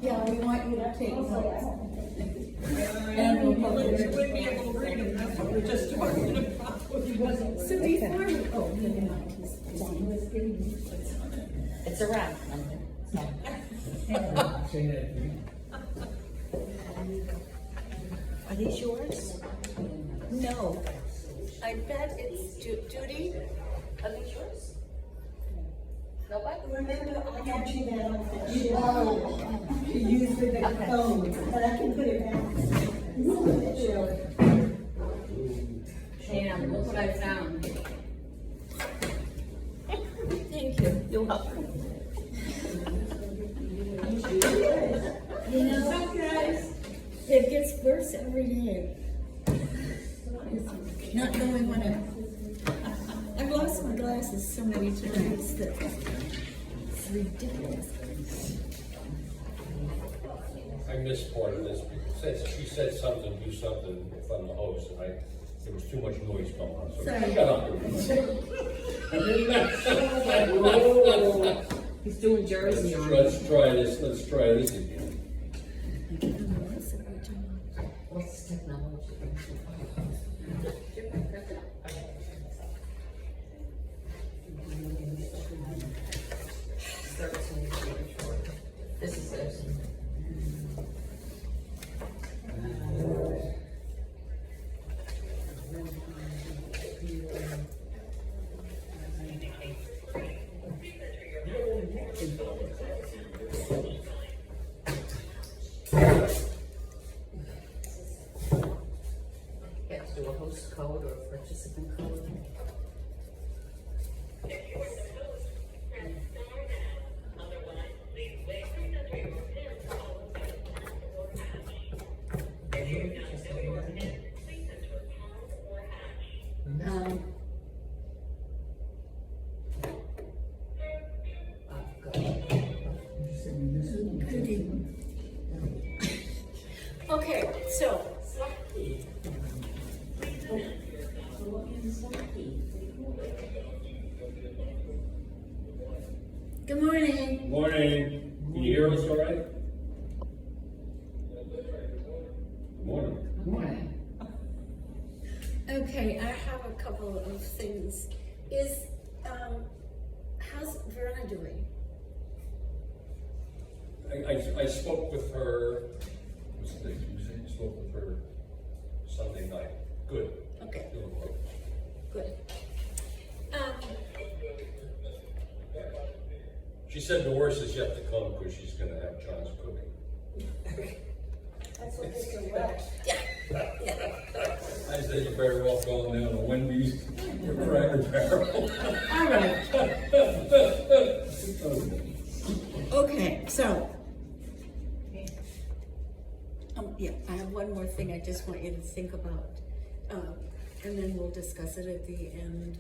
Yeah, we want you to take notes. And we'll publish it. Wouldn't be able to read them, that's what we're just talking about. So before we, oh, no, It's a wrap. Are these yours? no, I bet it's Judy. Are these yours? Nobody? Remember, I got you that off the shelf to use with the phone, but I can put it back. Damn, look what I found. Thank you. You're welcome. You know, it gets worse every day. Not knowing when I've lost my glasses so many times that it's ridiculous. I missed part of this because she said something, do something from the host, and there was too much noise going on. So Sorry. shut up. He's doing Jersey on it. Let's try this again. What's this technology? This is it. You have to do a host code or a participant code. Okay, so. Good morning. Morning. Can you hear us all right? Good morning. Good morning. Okay, I have a couple of things. How's Verna doing? I spoke with her, what's the date? You spoke with her Sunday night. Good. Okay, Doing well. good. She said the worst is yet to come because she's gonna have John's cooking. That's what they do well. I said you're very well going down to Wendy's or Cracker Barrel. All right. Okay, so. Yeah, I have one more thing I just want you to think about, and then we'll discuss it at the end.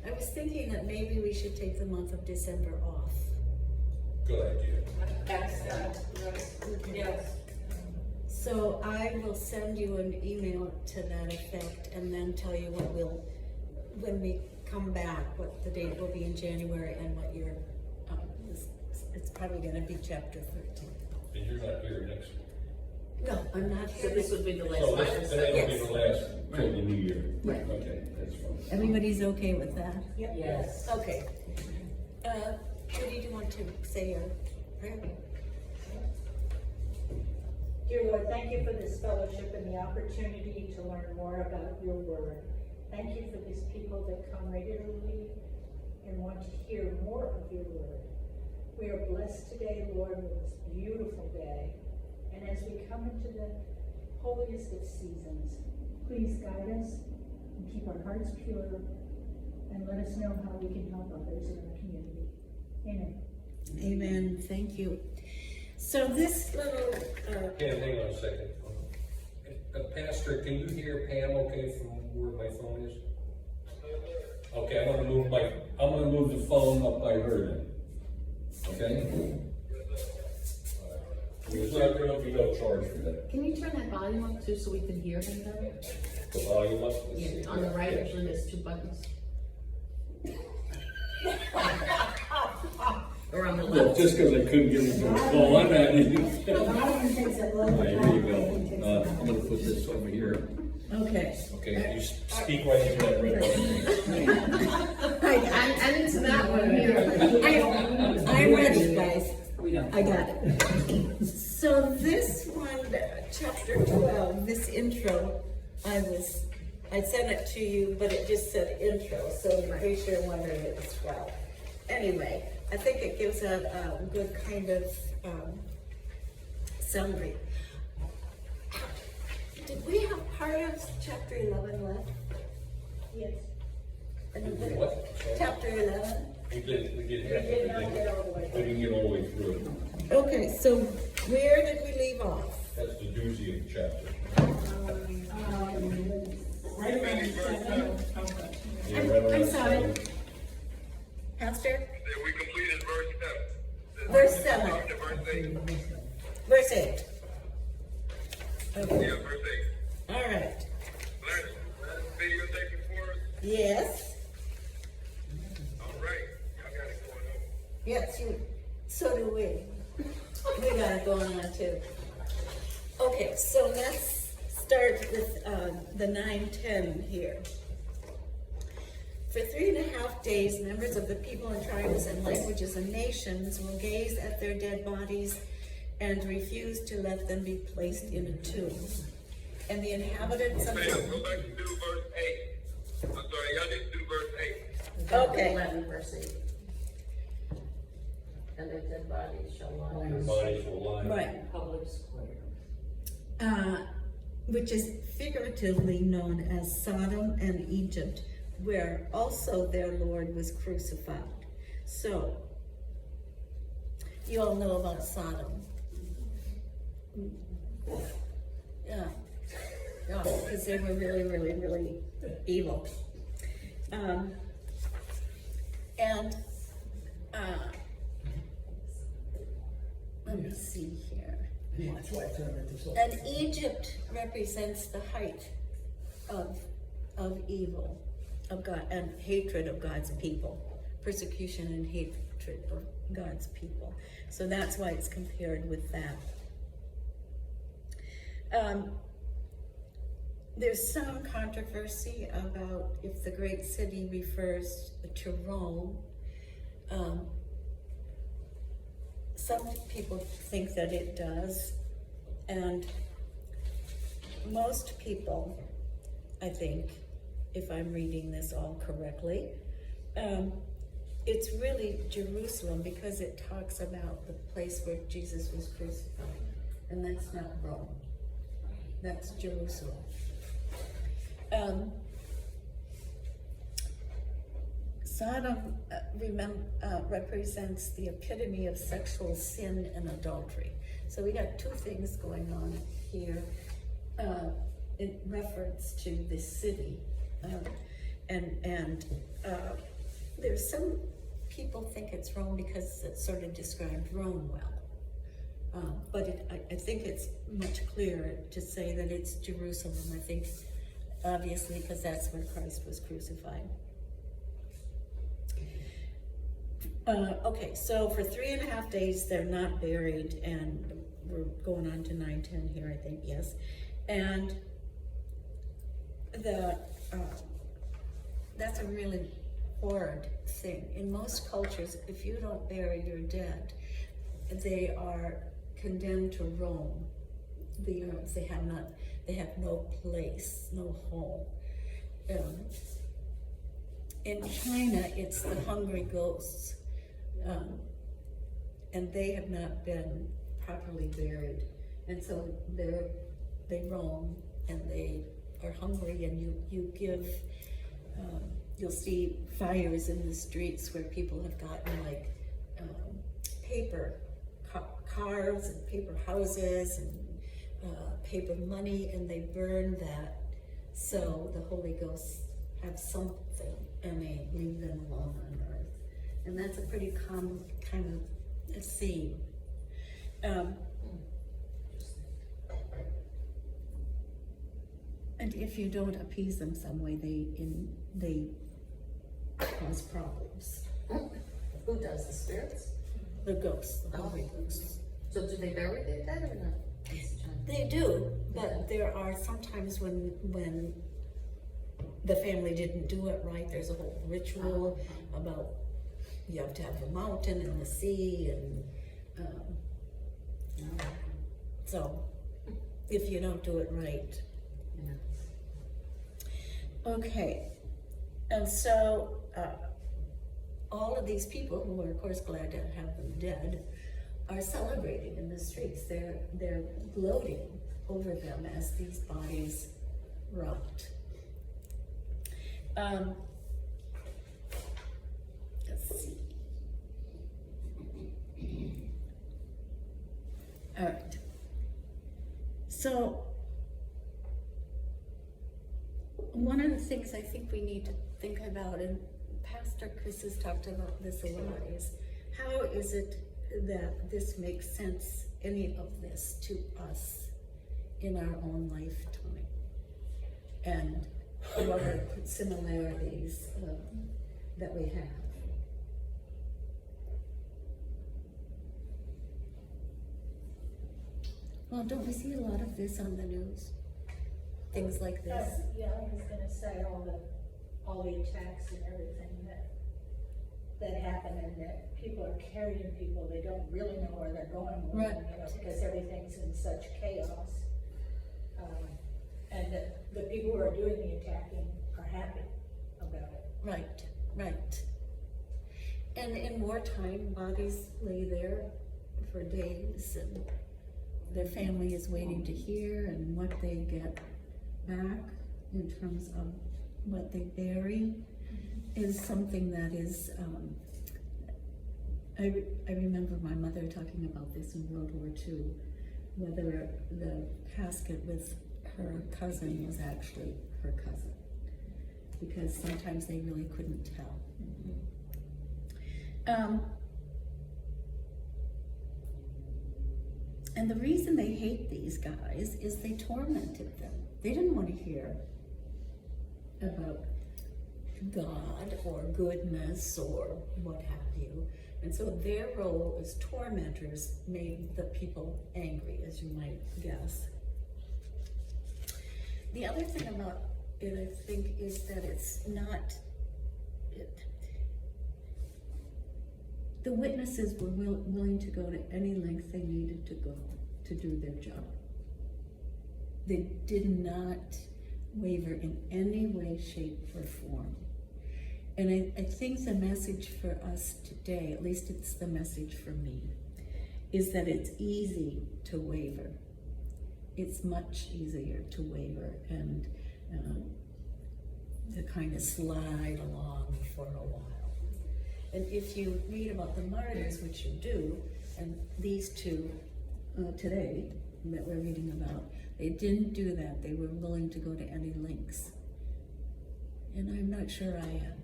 I was thinking that maybe we should take the month of December off. Good idea. Yes. So I will send you an email to that effect, and then tell you what when we come back, what the date will be in January, and what your, it's probably gonna be chapter 13. And you're not here next week. No, I'm not So here. this would be the last So one. that'll be the last till the new year. Right. Okay, that's fine. Everybody's okay with that? Yes. Okay. Judy, do you want to say your prayer? Dear Lord, thank you for this fellowship and the opportunity to learn more about your word. Thank you for these people that come regularly and want to hear more of your word. We are blessed today, Lord, with this beautiful day. And as we come into the holiest of seasons, please guide us and keep our hearts pure and let us know how we can help others in our community. Amen. Amen. Thank you. So this little, Pam, hang on a second. Pastor, can you hear Pam okay from where my phone is? Okay, I'm gonna move the phone up by her then. Okay? There's not gonna be no charge for that. Can you turn that volume up too so we can hear him better? The volume up? Let's see. Yeah, on the right, usually there's two buttons. Or on the Well, left? just because I couldn't get it to fall on that. Volume takes a little There time. you go. I'm gonna put this over here. Okay. Okay, you speak right into that red one. I'm into that one here. I'm ready, guys. We don't. I got it. So this one, chapter 12, this intro, I sent it to you, but it just said intro, so in case you're wondering, it's 12. Anyway, I think it gives a good kind of summary. Did we have part of chapter 11 left? Yes. What? Chapter 11? We did We did not get all the way We didn't get all the way through it. Okay, so where did we leave off? That's the doozy of the chapter. Right around the okay. Yeah, right around I'm sorry. 7. Pastor? We completed Verse 7. verse 8. Verse 8. Okay, Yeah, verse 8. all right. Last video taken for us. Yes, All right. Y'all got it going on. yes, so do we. We got it going on too. Okay, so let's start with the 9:10 here. For 3.5 days, members of the people and tribes and languages and nations will gaze at their dead bodies and refuse to let them be placed in a tomb. And the inhabitants of Ma'am, the... go back and do verse 8. I'm sorry, y'all need to do verse 8. Okay. 11, verse 8. And their dead bodies shall lie Your in bodies will lie. Right. public square. Which is figuratively known as Sodom and Egypt, where also their Lord was crucified. So, you all know about Sodom. Yeah, because they were really, really, really evil. Let me see here. And Egypt represents the height of evil, of God, and hatred of God's people, persecution and hatred of God's people. So that's why it's compared with that. There's some controversy about if the great city refers to Rome. Some people think that it does, and most people, I think, if I'm reading this all correctly, it's really Jerusalem, because it talks about the place where Jesus was crucified, and that's not Rome. That's Jerusalem. Sodom represents the epitome of sexual sin and adultery. So we got two things going on here in reference to this city. There's some people think it's Rome because it sort of described Rome well. But I think it's much clearer to say that it's Jerusalem. I think, obviously, because that's where Christ was crucified. Okay, so for 3.5 days, they're not buried, and we're going on to 9:10 here, I think, yes. And that's a really horrid thing. In most cultures, if you don't bury your dead, they are condemned to roam the earth. They have no place, no home. In China, it's the hungry ghosts, and they have not been properly buried, and so they roam and they are hungry, and you give. You'll see fires in the streets where people have gotten like paper cars and paper houses and paper money, and they burn that so the Holy Ghost have something and they leave them alone on earth. And that's a pretty common kind of a theme. And if you don't appease them some way, they cause problems. Who does the spirits? the ghosts, the Holy Ghosts. So do they bury their dead or not? They do, but there are sometimes when the family didn't do it right, there's a whole ritual about, you have to have the mountain and the sea and, so, if you don't do it right. Okay, and so, all of these people, who are of course glad to have them dead, are celebrating in the streets. They're gloating over them as these bodies rot. Let's see. All right. So, one of the things I think we need to think about, and Pastor Chris has talked about this a lot, is how is it that this makes sense, any of this, to us in our own lifetime? And what are the similarities that we have? Well, don't we see a lot of this on the news? Things like this? Yeah, I was gonna say all the attacks and everything that happen, and that people are carrying people, they don't really know where they're going with Right. them, because everything's in such chaos. And the people who are doing the attacking are happy about it. Right, right. And in wartime, bodies lay there for days, and their family is waiting to hear, and what they get back in terms of what they bury is something that is, I remember my mother talking about this in World War II, whether the casket with her cousin was actually her cousin, because sometimes they really couldn't tell. And the reason they hate these guys is they tormented them. They didn't want to hear about God or goodness or what have you. And so their role as tormentors made the people angry, as you might guess. The other thing about it, I think, is that it's not, the witnesses were willing to go to any length they needed to go to do their job. They did not waver in any way, shape, or form. And I think the message for us today, at least it's the message for me, is that it's easy to waver. It's much easier to waver and to kind of slide along for a while. And if you read about the martyrs, which you do, and these two today that we're reading about, they didn't do that. They were willing to go to any lengths. And I'm not sure I am.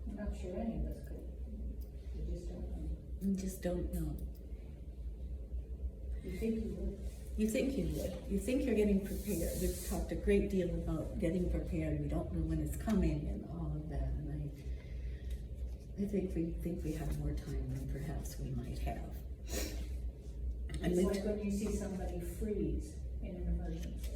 I'm not sure any of us could. We just don't know. You just don't know. You think you would? You think you would. You think you're getting prepared. We've talked a great deal about getting prepared. We don't know when it's coming and all of that. And I think we have more time than perhaps we might have. It's like when you see somebody freeze in an emergency.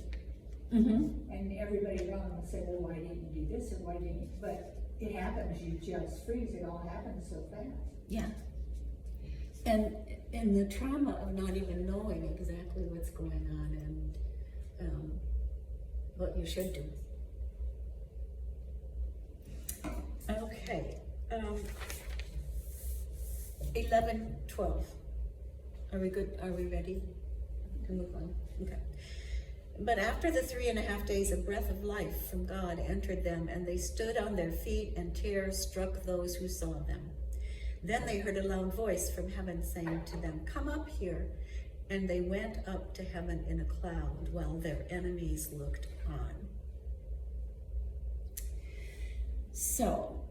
Mm-hmm. And everybody around will say, well, why didn't you do this and why didn't you? But it happens, you just freeze, it all happens so fast. Yeah. And the trauma of not even knowing exactly what's going on and what you should do. Okay. 11:12. Are we good? Are we ready to move on? Okay. But after the 3.5 days, a breath of life from God entered them, and they stood on their feet, and terror struck those who saw them. Then they heard a loud voice from heaven saying to them, "Come up here." And they went up to heaven in a cloud while their enemies looked on. So,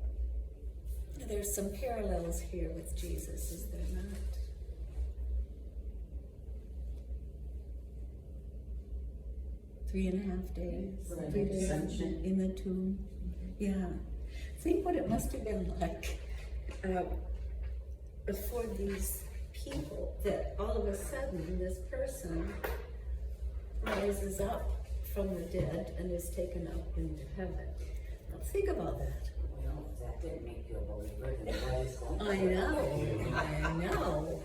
there's some parallels here with Jesus, is there not? Three and a half days, Right. 3 days Ascension. in the tomb. Yeah. Think what it must have been like for these people, that all of a sudden this person rises up from the dead and is taken up into heaven. Now think about that. Well, that didn't make you a believer, then what is going on? I know.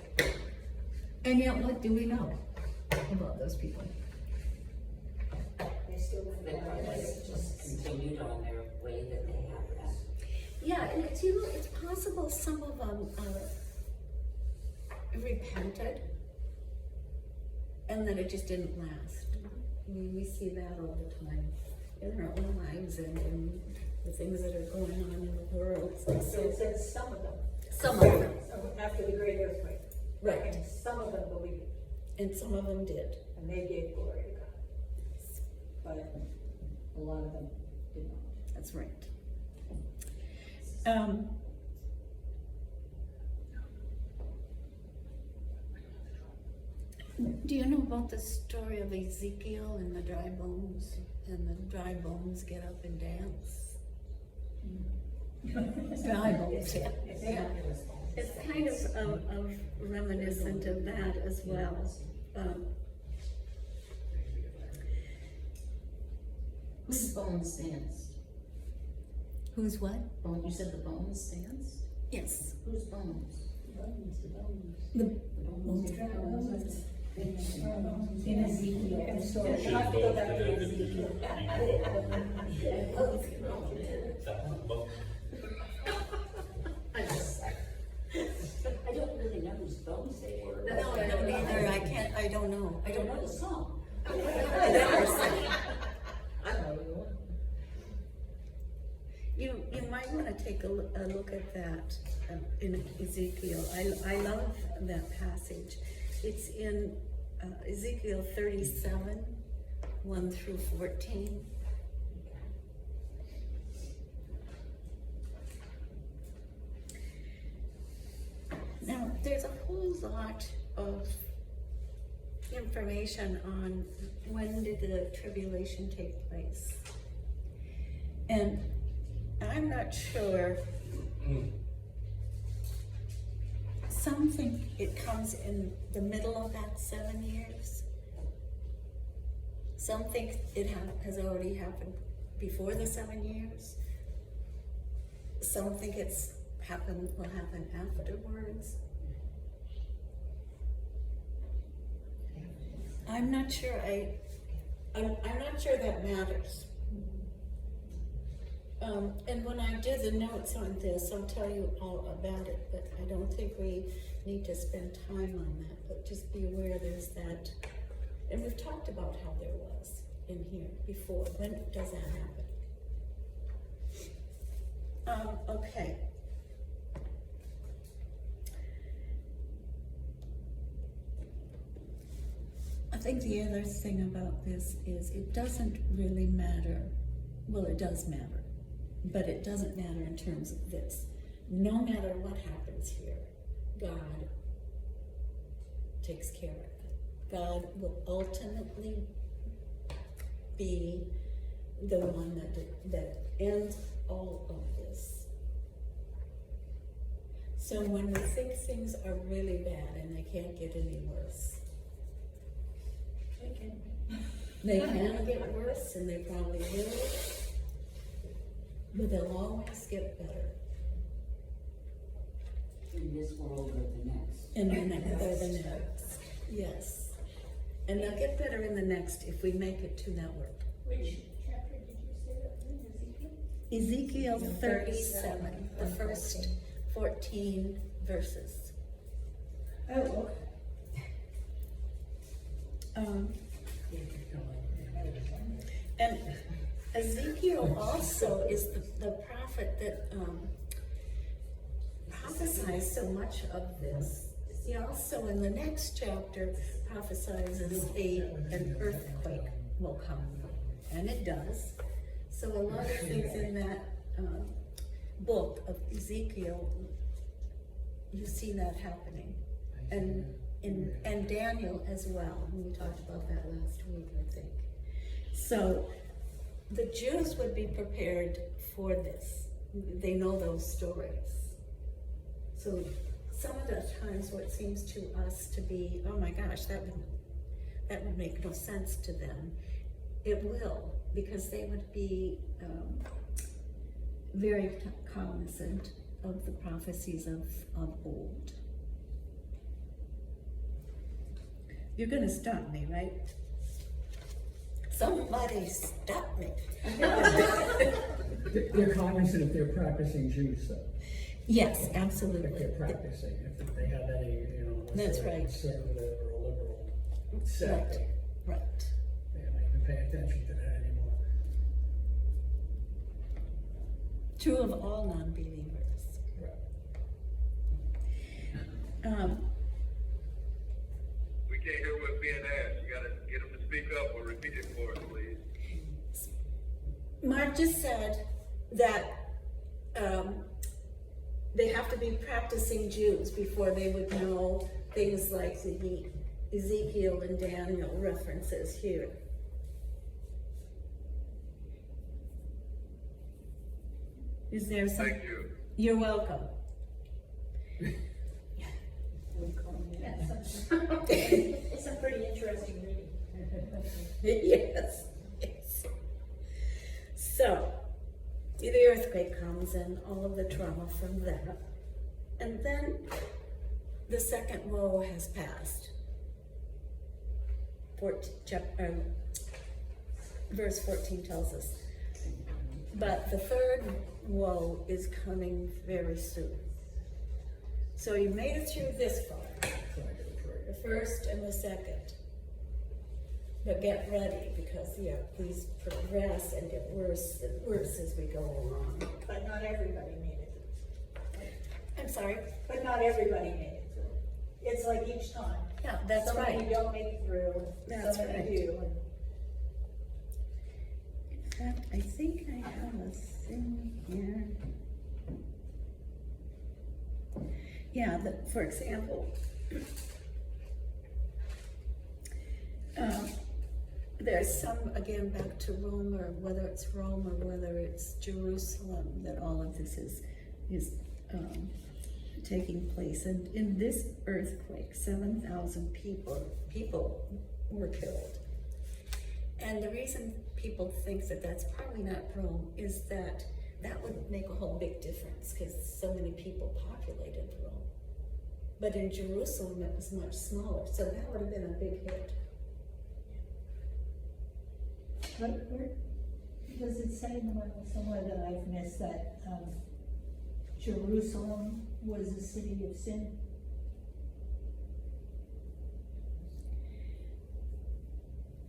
And yet, what do we know about those people? They still They probably just continued on their way that they have been. Yeah, and it's, you know, it's possible some of them repented, and then it just didn't last. I mean, we see that all the time in our own lives and in the things that are going on in the world. So it says some of them. Some of them, After the great earthquake. right, And some of them believed, and some of them did. and they gave glory to God. But a lot of them did not. That's right. Do you know about the story of Ezekiel and the dry bones? And the dry bones get up and dance? Dry bones, yeah. Yeah. It's kind of reminiscent of that as well. Whose bones dance? Who's what? Bone, you said the bones dance? Yes. Whose bones? The bones. In Ezekiel, and so you have to go back to Ezekiel. I don't really know whose bones they were. No, I don't either. I don't know. I don't know the song. I never sang. You might want to take a look at that in Ezekiel. I love that passage. It's in Ezekiel 37, 1 through 14. Now, there's a whole lot of information on when did the tribulation take place. And I'm not sure. Some think it comes in the middle of that 7 years. Some think it has already happened before the 7 years. Some think will happen afterwards. I'm not sure. I'm not sure that matters. And when I do the notes on this, I'll tell you all about it, but I don't think we need to spend time on that, but just be aware there's that. And we've talked about how there was in here before. When does that happen? Okay. I think the other thing about this is it doesn't really matter. Well, it does matter, but it doesn't matter in terms of this. No matter what happens here, God takes care of it. God will ultimately be the one that ends all of this. So when we think things are really bad and they can't get any worse, they can get worse, and they probably will, but they'll always get better. In this world or the next. In the next, or the next, yes. And they'll get better in the next if we make it to that word. Which chapter did you say that in Ezekiel? Ezekiel 37, the first 14 verses. Oh, okay. And Ezekiel also is the prophet that prophesies so much of this. He also, in the next chapter, prophesies an earthquake will come, and it does. So a lot of things in that book of Ezekiel, you see that happening, and Daniel as well. We talked about that last week, I think. So the Jews would be prepared for this. They know those stories. So some of the times what seems to us to be, oh my gosh, that would make no sense to them. It will, because they would be very cognizant of the prophecies of old. You're gonna stop me, right? Somebody stop me. They're cognizant if they're practicing Jews, though. Yes, If absolutely. they're practicing, if they have any, unless That's they're right. conservative or a liberal sect, Right. they don't even pay attention to that anymore. True of all non-believers. Right. We can't hear what's being asked. You gotta get them to speak up or repeat it for us, please. Mark just said that they have to be practicing Jews before they would know things like the Ezekiel and Daniel references here. Is there some? Thank you. You're welcome. It's a pretty interesting reading. Yes, yes. So, the earthquake comes and all of the trauma from that. And then the second woe has passed. Verse 14 tells us. But the third woe is coming very soon. So you made it through this far. The first and the second. But get ready, because these progress and get worse and worse as we go along. But not everybody made it. I'm sorry. But not everybody made it through. It's like each time. Yeah, that's Some right. many don't make it through, That's some many right. do. In fact, I think I have a thing here. Yeah, for example, there's some, again, back to Rome, or whether it's Rome or whether it's Jerusalem, that all of this is taking place. And in this earthquake, 7,000 people were killed. And the reason people think that that's probably not Rome is that would make a whole big difference, because so many people populated Rome. But in Jerusalem, it was much smaller, so that would have been a big hit. But where, does it say in the Bible somewhere that I've missed that Jerusalem was a city of sin?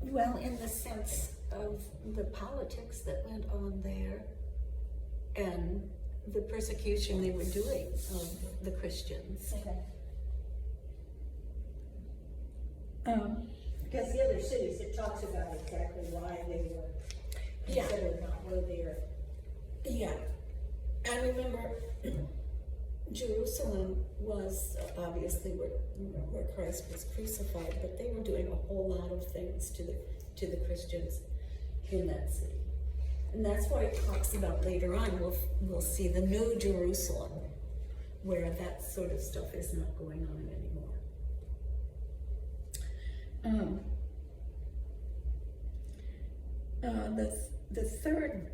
Well, in the sense of the politics that went on there and the persecution they were doing of the Christians. Okay. Because the other cities, it talks about exactly why they were considered not worthy or. Yeah. And remember, Jerusalem was obviously where Christ was crucified, but they were doing a whole lot of things to the Christians in that city. And that's why it talks about later on, we'll see the new Jerusalem, where that sort of stuff is not going on anymore. The third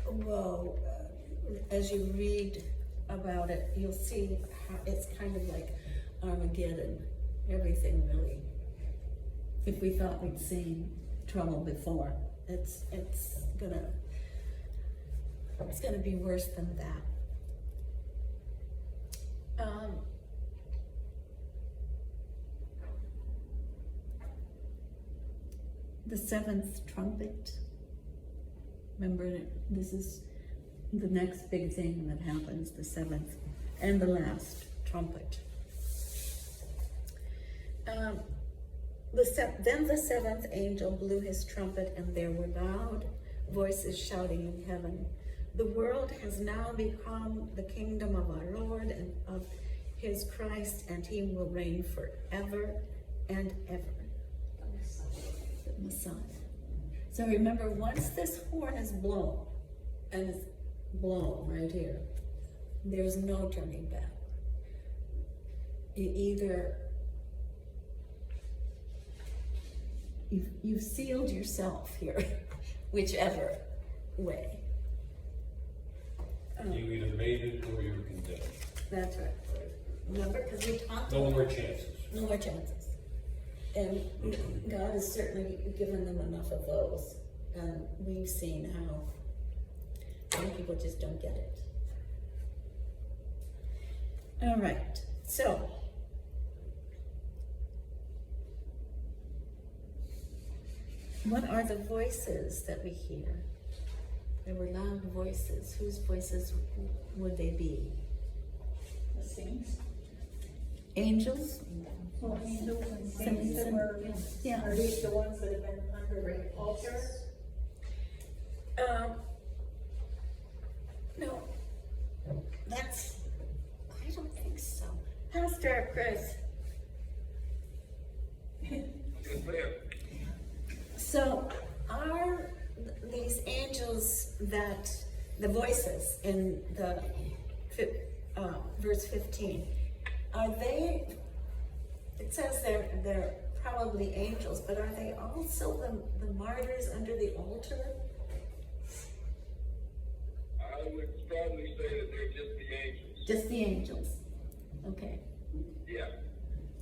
woe, as you read about it, you'll see how it's kind of like Armageddon. Everything really. If we thought we'd seen trouble before, it's gonna be worse than that. The seventh trumpet. Remember, this is the next big thing that happens, the seventh and the last trumpet. Then the seventh angel blew his trumpet, and there were loud voices shouting in heaven, "The world has now become the kingdom of our Lord and of his Christ, and he will reign forever and ever." The Messiah. So remember, once this horn is blown, and it's blown right here, There's no turning back. You either, you've sealed yourself here, whichever way. You either made it or you're condemned. That's right. Remember, because we talked No about more chances. no more chances. And God has certainly given them enough of those. And we've seen how some people just don't get it. All right, so. What are the voices that we hear? There were loud voices. Whose voices would they be? The saints. Angels? Well, angels and saints that were, Yeah. are these the ones that have been under the altar? No, that's, I don't think so. Pastor Chris, Yes, ma'am. so are these angels that, the voices in the verse 15, are they, it says they're probably angels, but are they also the martyrs under the altar? I would strongly say that they're just the angels. Just the angels, okay. Yeah.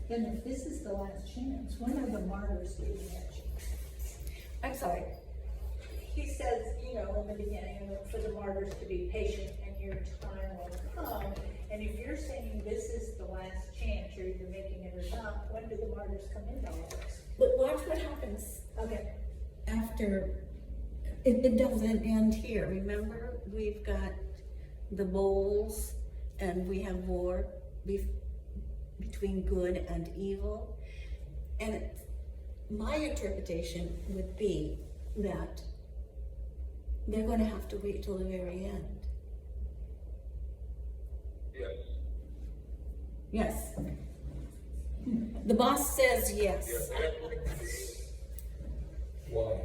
Then if this is the last chance, when are the martyrs getting that chance? I'm sorry, He says, you know, in the beginning, for the martyrs to be patient and your time will come. And if you're saying this is the last chance, you're either making it or not, when do the martyrs come into all this? but watch what happens Okay. after, it doesn't end here, remember? We've got the bowls and we have war between good and evil. And my interpretation would be that they're going to have to wait till the very end. Yes. Yes. The boss says yes. Yes. Absolutely. Why?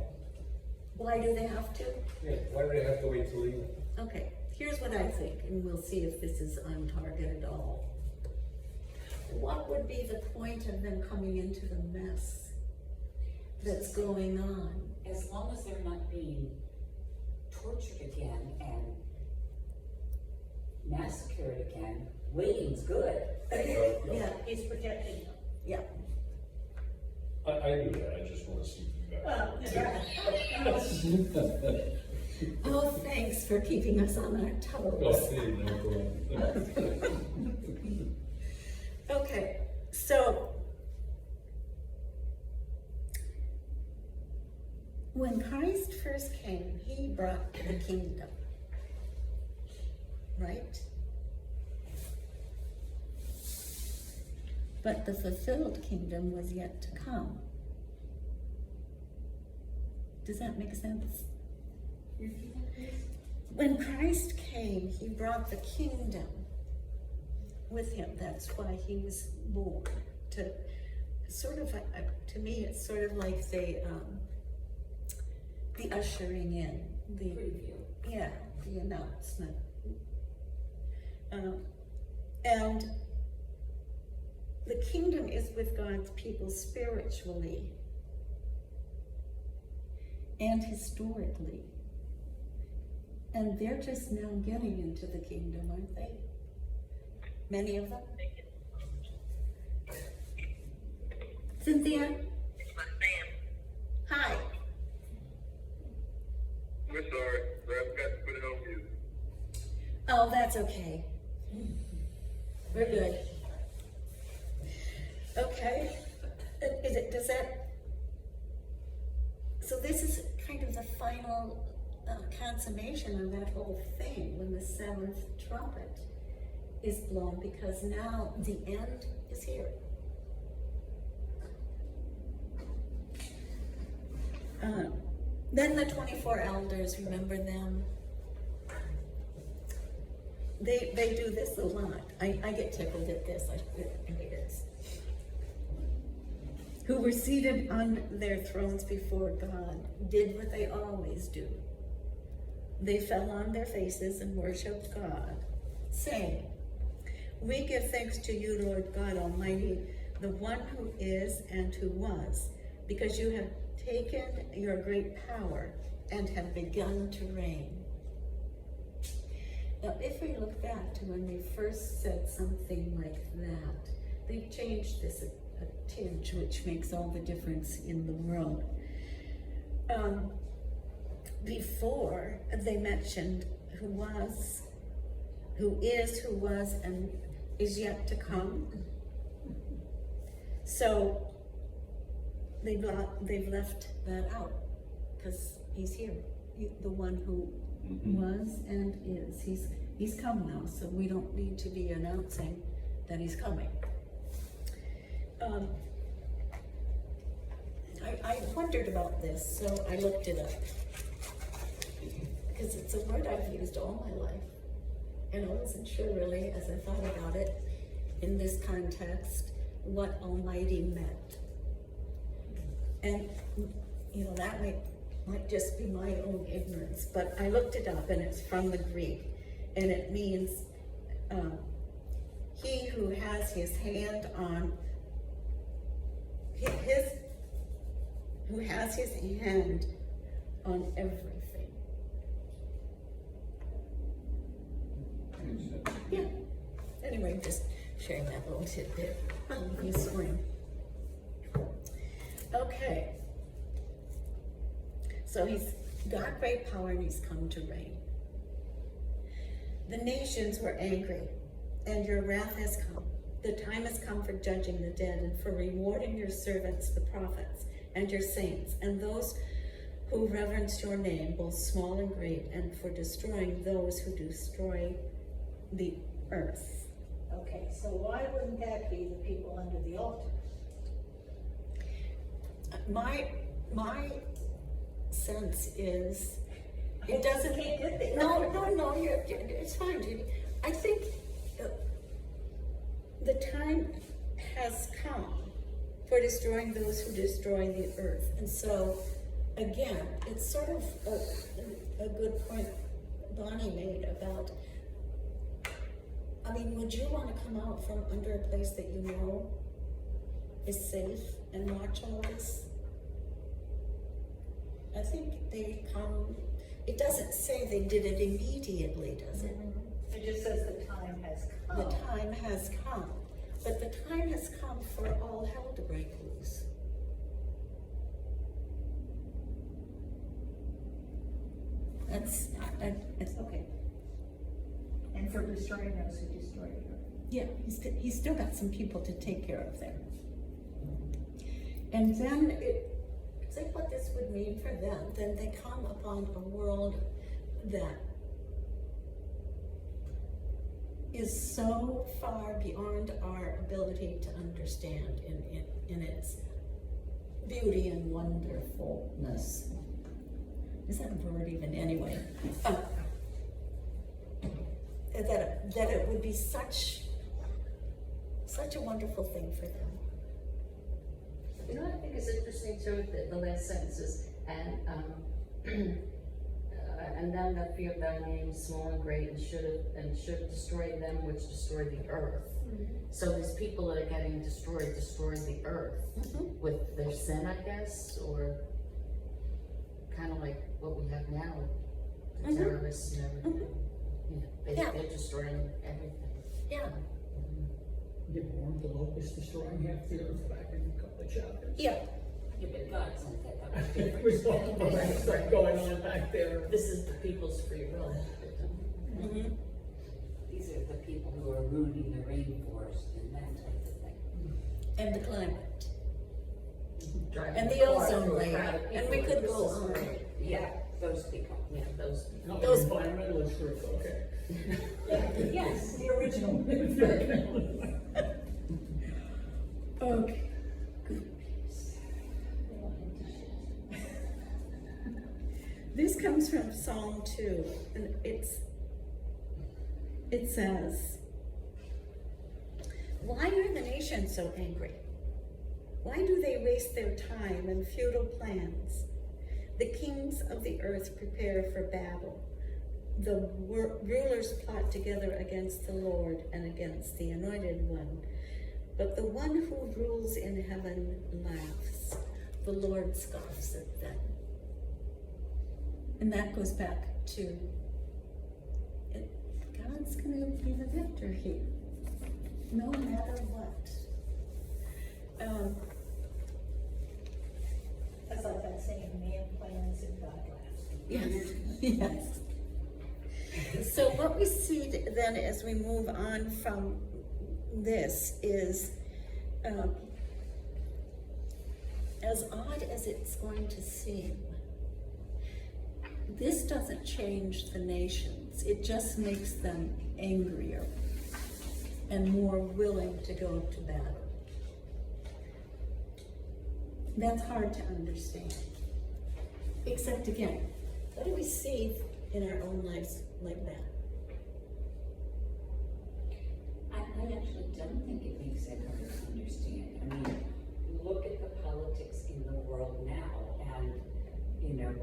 Why do they have to? Yeah, why do they have to wait till evening? Okay, here's what I think, and we'll see if this is on target at all. What would be the point of them coming into the mess that's going on? As long as they're not being tortured again and massacred again, waiting's good. Yeah, He's protecting them. yeah. I knew that, I just wanna see you guys. Oh, thanks for keeping us on our toes. Okay, no problem. Okay, so when Christ first came, he brought the kingdom, right? But the fulfilled kingdom was yet to come. Does that make sense? When Christ came, he brought the kingdom with him. That's why he was born. To sort of, to me, it's sort of like the ushering in, the Preview. yeah, the announcement. And the kingdom is with God's people spiritually and historically. And they're just now getting into the kingdom, aren't they? Many of them. Cynthia? Hi. We're sorry, but I've got to put it on mute. Oh, that's okay. We're good. Okay. Does that, so this is kind of the final consummation of that whole thing when the seventh trumpet is blown, because now the end is here. Then the 24 elders, remember them? They do this a lot. I get tickled at this, it is. Who were seated on their thrones before God, did what they always do. They fell on their faces and worshiped God saying, "We give thanks to you, Lord God Almighty, the one who is and who was, because you have taken your great power and have begun to reign." Now, if we look back to when they first said something like that, they've changed this a tinge, which makes all the difference in the world. Before, they mentioned who was, who is, who was, and is yet to come. So they've left that out, because he's here, the one who was and is. He's come now, so we don't need to be announcing that he's coming. I wondered about this, so I looked it up. Because it's a word I've used all my life. And I wasn't sure really, as I thought about it, in this context, what Almighty meant. And, you know, that might just be my own ignorance, but I looked it up and it's from the Greek. And it means he who has his hand on, who has his hand on everything. Yeah. Anyway, just sharing that little tidbit. You swim. Okay. So he's got great power and he's come to reign. The nations were angry, and your wrath has come. The time has come for judging the dead and for rewarding your servants, the prophets, and your saints, and those who reverence your name, both small and great, and for destroying those who destroy the earth. Okay, so why wouldn't that be the people under the altar? My sense is, it doesn't. No, it's fine, Judy. I think the time has come for destroying those who destroy the earth, and so again, it's sort of a good point Bonnie made about. I mean, would you want to come out from under a place that you know is safe and watch all this? I think they come, it doesn't say they did it immediately, does it? It just says the time has come. The time has come, but the time has come for all hell to break loose. It's Okay. And for destroying those who destroy the earth. Yeah, he's still got some people to take care of there. And then think what this would mean for them. Then they come upon a world that is so far beyond our ability to understand in its beauty and wonderfulness. Is that a word even anyway? That it would be such a wonderful thing for them. You know what I think is interesting too, the last sentences, and them that fear thy name, small and great, and should destroy them which destroy the earth. Mm-hmm. So these people that are getting destroyed the earth with their sin, I guess, or kind of like what we have now, the terrorists and everything. They're destroying everything. Yeah. You warned the locusts destroying half the earth back in a couple of chapters. Yeah. Yeah, but God sent that. It was all that stuff going on back there. This is the people's free will. Mm-hmm. These are the people who are ruining the rainforest and that type of thing. And the climate. Driving And the car ozone through a layer. crowd of And people. we could This go is on. great. Yeah, those people. Yeah, those. No, Those- the environmentalist group, okay. Yes, the original. Okay. This comes from Psalm 2, and it says, "Why are the nations so angry? Why do they waste their time in futile plans? The kings of the earth prepare for battle. the rulers plot together against the Lord and against the Anointed One. But the one who rules in heaven laughs. The Lord scoffs at them. And that goes back to God's going to be the victor here, no matter what. That's like that saying, man plans and God laughs. Yes, yes. So what we see then as we move on from this is, as odd as it's going to seem, this doesn't change the nations. It just makes them angrier and more willing to go to battle. That's hard to understand. Except again, what do we see in our own lives like that? I actually don't think it makes it hard to understand. I mean, look at the politics in the world now, and, you know,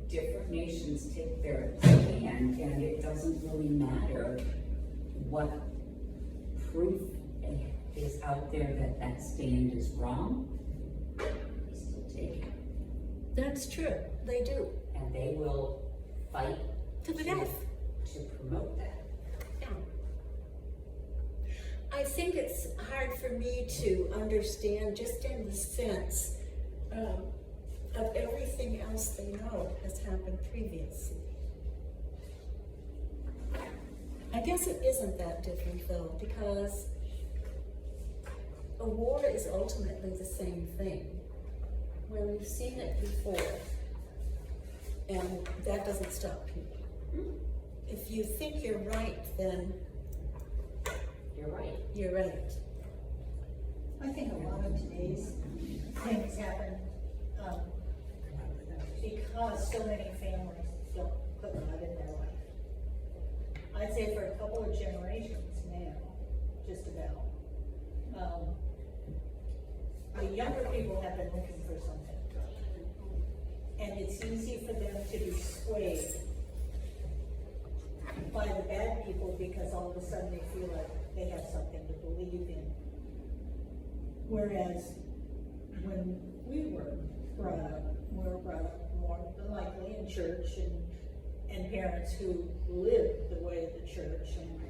different nations take their stand, and it doesn't really matter what proof is out there that that stand is wrong. They still take it, That's true, they do. and they will fight To the death. to promote that. Yeah. I think it's hard for me to understand just in the sense of everything else they know has happened previously. I guess it isn't that different though, because a war is ultimately the same thing, where we've seen it before, and that doesn't stop people. If you think you're right, then You're right. you're right. I think a lot of today's things happen because so many families don't put God in their life. I'd say for a couple of generations now, just about. The younger people have been looking for something. And it's easy for them to be swayed by the bad people because all of a sudden they feel like they have something to believe in. Whereas when we were brought up more than likely in church and parents who lived the way of the church, and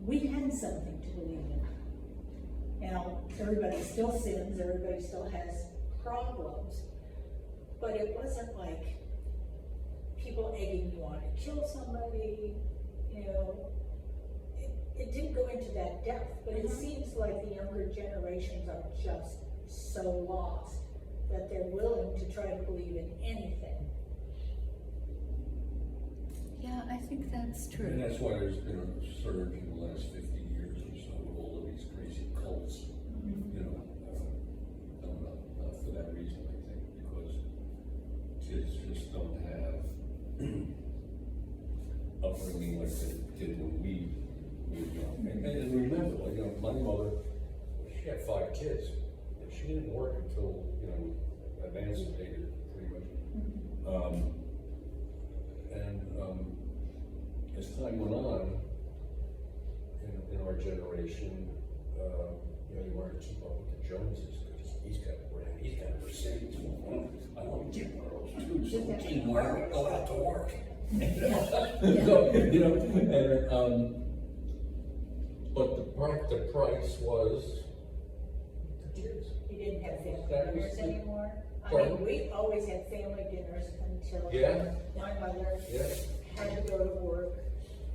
we had something to believe in. Now, everybody still sins, everybody still has problems, but it wasn't like people egging you on to kill somebody, you know. It didn't go into that depth, but it seems like the younger generations are just so lost that they're willing to try to believe in anything. Yeah, I think that's true. And that's why there's been a surge in the last 50 years or so with all of these crazy cults, you know, not for that reason, I think, because kids just don't have upbringing like they did when we were young. And remember, like, you know, my mother, she had 5 kids, and she didn't work until, you know, emancipated, pretty much. As time went on, in our generation, you know, you wanted to keep up with the Joneses, because he's got a Mercedes. I want to get one of those too, so teamwork, go out to work. So, you know, and, but the price was the kids. You didn't have family That was dinners the- anymore. I Pardon? mean, we always had family dinners until Yeah. my mother Yeah, had to go to work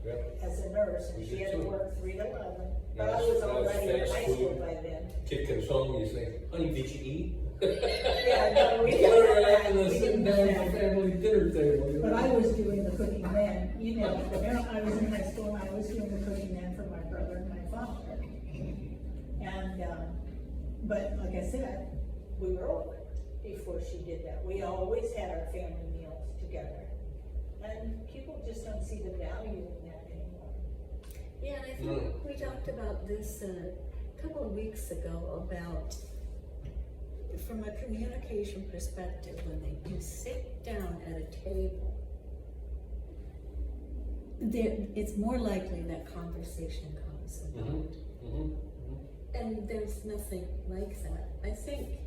yeah. as a nurse, and We she did had to too. work 3 to 11. But Yeah, I was that was already in fast high school food. by then. Kid comes home and you say, honey, did you eat? Yeah, no, we Put didn't her have after that. the We sitting didn't down have at the that. family dinner table. you know. But I was doing the cooking then, you know, when I was in high school, I was doing the cooking then for my brother and my father. And, but like I said, we were old before she did that. We always had our family meals together. And people just don't see the value in that anymore. Yeah, and I think we talked about this a couple of weeks ago about, from a communication perspective, when you sit down at a table it's more likely that conversation comes about. And there's nothing like that. I think,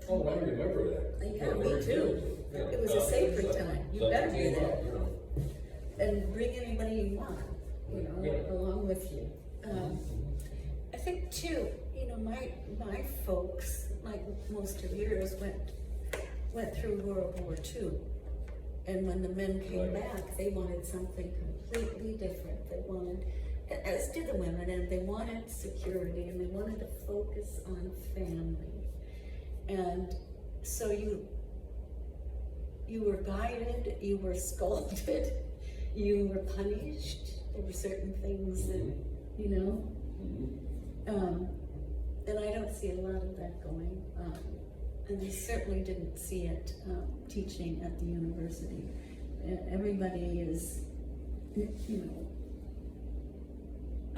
Oh, I remember that. yeah, me too. Yeah. It was a sacred time. You better be there. You know. And bring anybody you want, Yeah. along with you. I think too, my folks, like most of yours, went through World War II. And when the men came Right. back, they wanted something completely different. They wanted, as did the women, and they wanted security, and they wanted to focus on family. And so you were guided, you were scolded, you were punished. There were certain things that, and I don't see a lot of that going on. And I certainly didn't see it teaching at the university. Everybody is,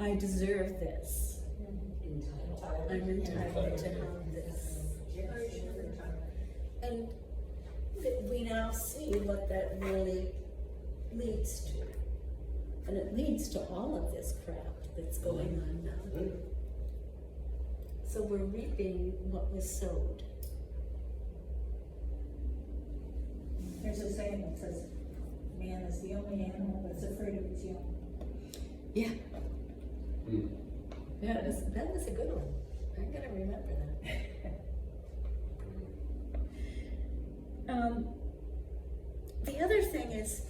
I deserve this. I'm entitled to have this. And we now see what that really leads to. And it leads to all of this crap that's going on now. So we're reaping what was sowed. There's a saying that says, man is the only animal that's afraid of its young. Yeah. Yeah, that was a good one. I'm gonna remember that. The other thing is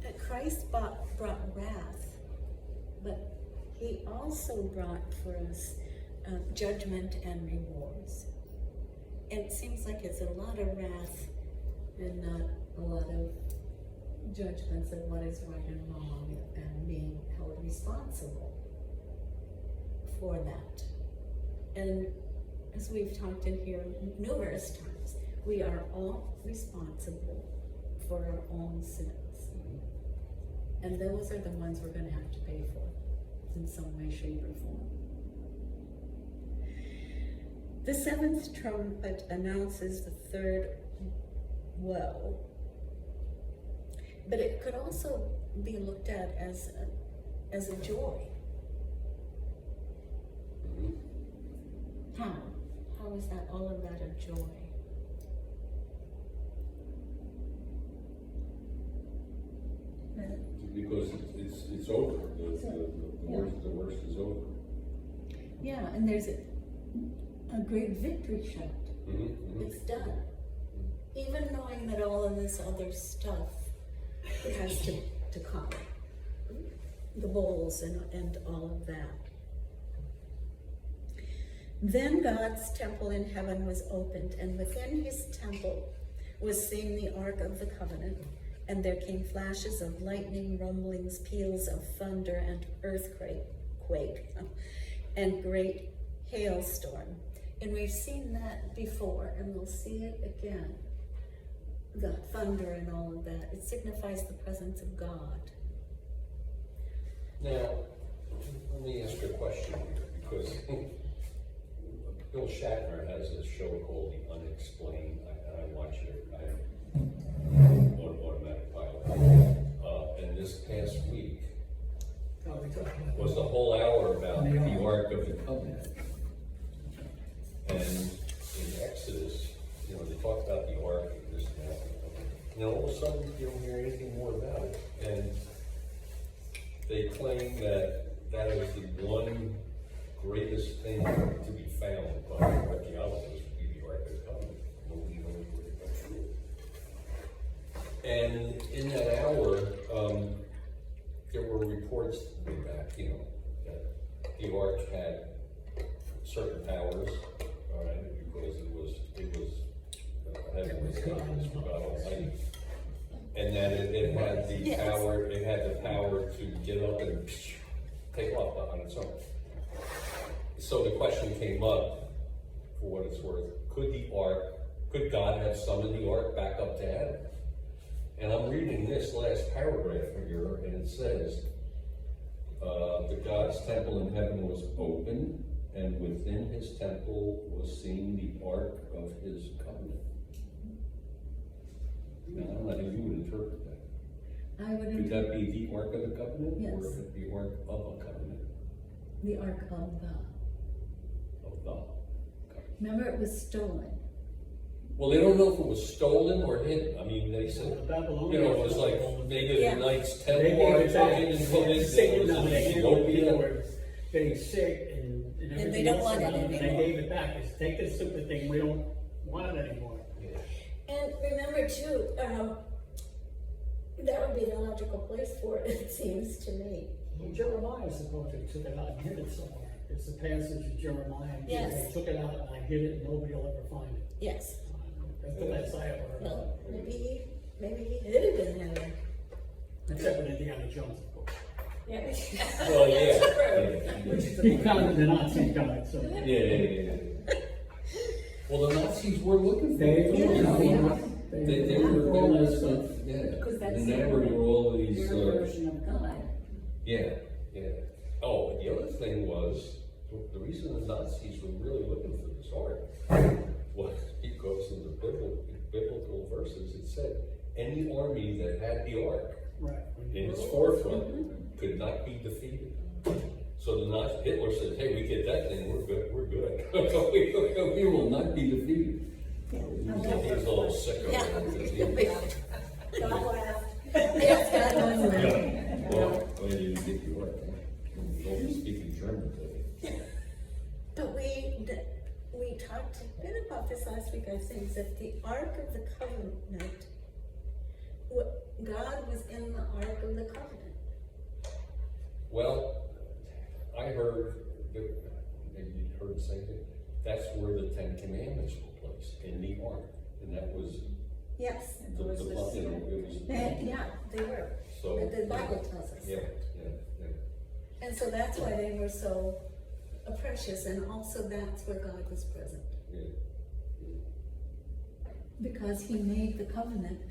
that Christ brought wrath, but he also brought for us judgment and rewards. And it seems like it's a lot of wrath and not a lot of judgments of what is right and wrong and being held responsible for that. And as we've talked in here numerous times, we are all responsible for our own sins. And those are the ones we're going to have to pay for in some way, shape, or form. The seventh trumpet announces the third woe, but it could also be looked at as a joy. How is that, all of that, a joy? Because it's over. The worst is over. Yeah, and there's a great victory shout. It's done. Even knowing that all of this other stuff has to come. The bowls and all of that. Then God's temple in heaven was opened, and within his temple was seen the Ark of the Covenant, and there came flashes of lightning, rumblings, peals of thunder, and earthquake, and great hailstorm. And we've seen that before, and we'll see it again. The thunder and all of that. It signifies the presence of God. Now, let me ask you a question here, because Bill Shatner has a show called The Unexplained. I watch it on automatic pilot. And this past week was the whole hour about the Ark of the Covenant. And in Exodus, they talk about the Ark and this and that. And then all of a sudden, you don't hear anything more about it. And they claim that is the one greatest thing to be found by archaeologists would be the Ark of the Covenant. Nobody knows where it comes from. And in that hour, there were reports way back, that the Ark had certain powers, all right, because it was heavenly status for God Almighty. And that it had the power, to get up and take off on its own. So the question came up, for what it's worth, could God have summoned the Ark back up to heaven? And I'm reading this last paragraph here, and it says, the God's temple in heaven was open, and within his temple was seen the Ark of his covenant. Now, I don't know how you would interpret that. I would, Could that be the Ark of the Covenant? Yes. Or the Ark of a Covenant? the Ark of the, Of the. remember it was stolen. Well, they don't know if it was stolen or hidden. I mean, they The said, Babylonians. you know, it was like maybe Yeah. the Knights They Temple gave or it something back. and put it Sick, in no, they gave it, people Ethiopia. were getting sick and everything they don't else want it around, and they anymore. gave it back. They said, take this stupid thing, we don't want it anymore. And remember too, that would be the logical place for it, it seems to me. Well, Jeremiah supposedly took it out and hid it somewhere. It's the passage of Jeremiah. Yes. They took it out and I hid it and nobody will ever find it. Yes. That's the best I ever heard. Well, maybe he hid it in there. Except for Indiana Jones, of course. Yeah. Well, yeah. He found the Nazi guy, so. Yeah. Well, the Nazis were looking for They, it. you know, They were all all that this stuff. stuff, yeah. Because that's Enamored with all of these, Your version of God. yeah. Oh, the other thing was, the reason the Nazis were really looking for this art was because in the biblical verses, it said, any army that had the ark Right. in its forefront could not be defeated. So the Nazi, Hitler said, hey, we get that thing, we're good. We will not be defeated. He was a little sick of it. God laughed. Yes, God knows that. Well, you didn't get your work, huh? Only speaking German today. But we talked a bit about this last week, I think, that the Ark of the Covenant, God was in the Ark of the Covenant. Well, I heard, maybe you heard the same thing, that's where the Ten Commandments were placed, in the Ark. And that was, Yes. you know, it was. Yeah, they were. So. The Bible tells us. Yeah. And so that's why they were so precious, and also that's where God was present. Yeah. Because he made the covenant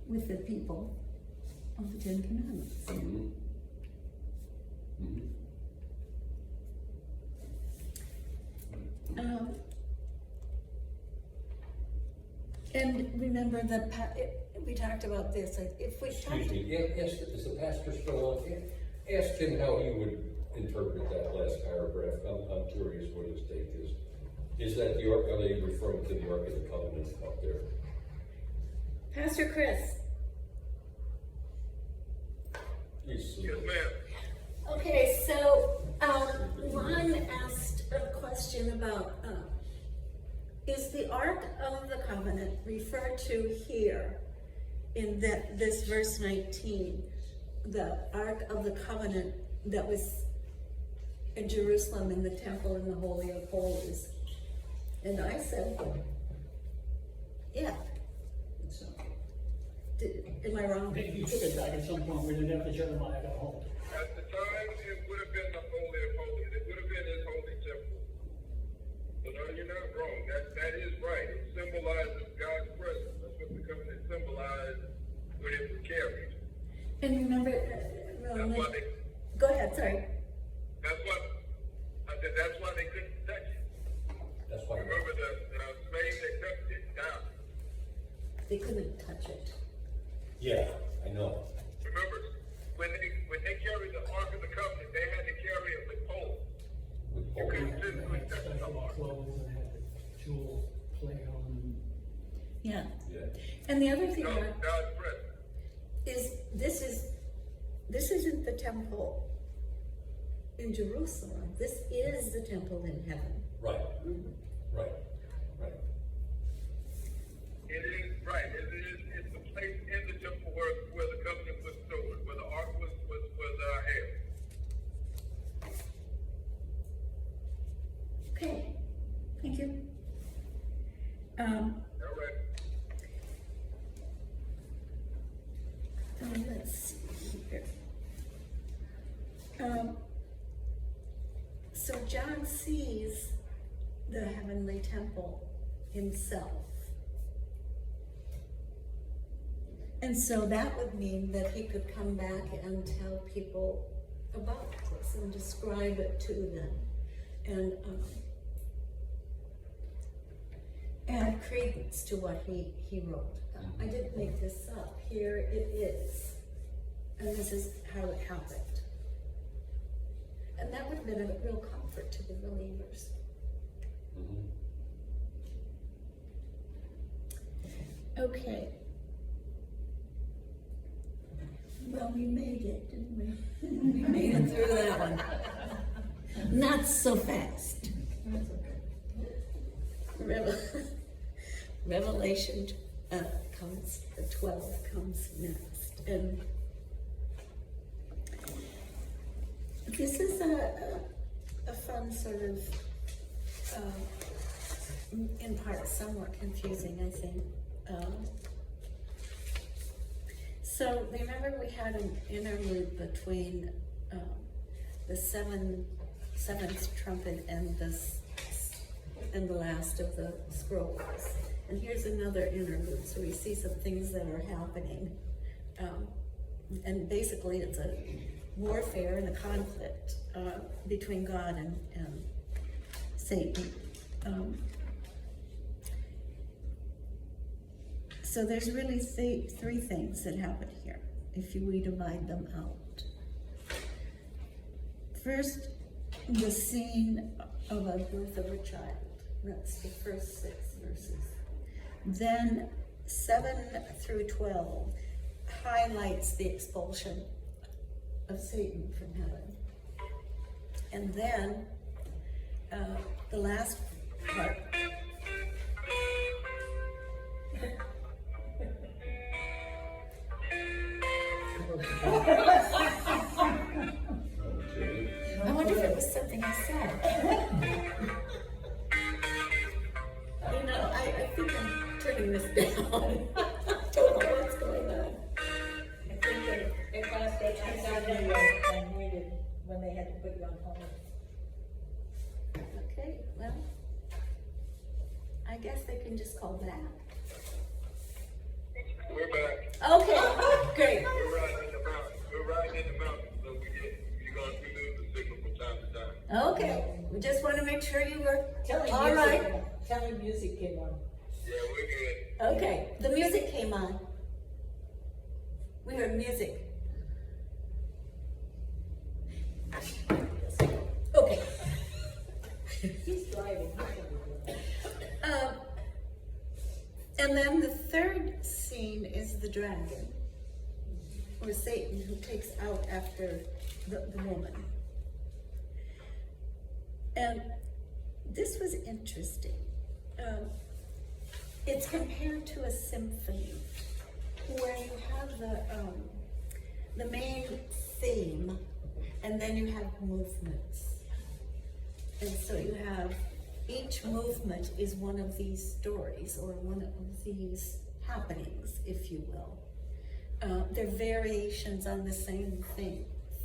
with the people of the Ten Commandments. Mhm. Mhm. And remember that we talked about this, like, if we talked. Excuse me, is the pastor still on? Ask him how he would interpret that last paragraph. I'm curious what his take is. Is that the Ark, are they referring to the Ark of the Covenant up there? Pastor Chris. Yes, ma'am. Okay, so, Ron asked a question about, is the Ark of the Covenant referred to here in this verse 19, the Ark of the Covenant that was in Jerusalem in the temple in the Holy of Holies? And I said, yeah. So, Am I wrong? he took it back at some point, we didn't have the Jeremiah got hold. At the time, it would have been the Holy of Holies. It would have been his holy temple. So no, you're not wrong. That is right. It symbolizes God's presence. That's what the covenant symbolized when it was carried. And remember, That's why they, go ahead, sorry. that's what, I said, that's why they couldn't touch it. That's why. Remember the slaves that touched it down. They couldn't touch it. Yeah, I know. Remember, when they carried the Ark of the Covenant, they had to carry it with poles. You couldn't physically touch the Special Ark. clothes and had the jewel plate on them. Yeah. Yeah. And the other thing No, about God's presence. is this isn't the temple in Jerusalem. This is the temple in heaven. Right. It is right. It's the place in the temple where the covenant was stored, where the ark was held. Okay. Thank you. All right. Let's see here. So John sees the heavenly temple himself. And so that would mean that he could come back and tell people about this and describe it to them and add credence to what he wrote. I didn't make this up. Here it is. and this is how it happened. And that would have been a real comfort to the believers. Okay. Well, we made it, didn't we? We made it through that one. Not so fast. Revelation comes, the 12 comes next. And this is a fun sort of, in part somewhat confusing, I think. So remember we had an interlude between the seventh trumpet and the last of the scrolls. And here's another interlude, so we see some things that are happening. And basically it's a warfare and a conflict between God and Satan. So there's really three things that happen here, if we divide them out. First, the scene of a birth of a child. That's the first 6 verses. Then 7 through 12 highlights the expulsion of Satan from heaven. And then the last part. I wonder if it was something I said. You know, I think I'm turning this down. I don't know what's going on. I think that if last day I got you and waited when they had to put you on hold. Okay, well, I guess they can just call back. We're back. Okay, great. We're riding in the mountains. We're riding in the mountains, so we lose the signal from time to time. Okay, we just want to make sure you were Telling all right. Telling music came on. Yeah, we're good. Okay, the music came on. We heard music. Okay. He's driving. And then the third scene is the dragon, or Satan, who takes out after the woman. And this was interesting. It's compared to a symphony, where you have the main theme, and then you have movements. And so you have, each movement is one of these stories, or one of these happenings, if you will. They're variations on the same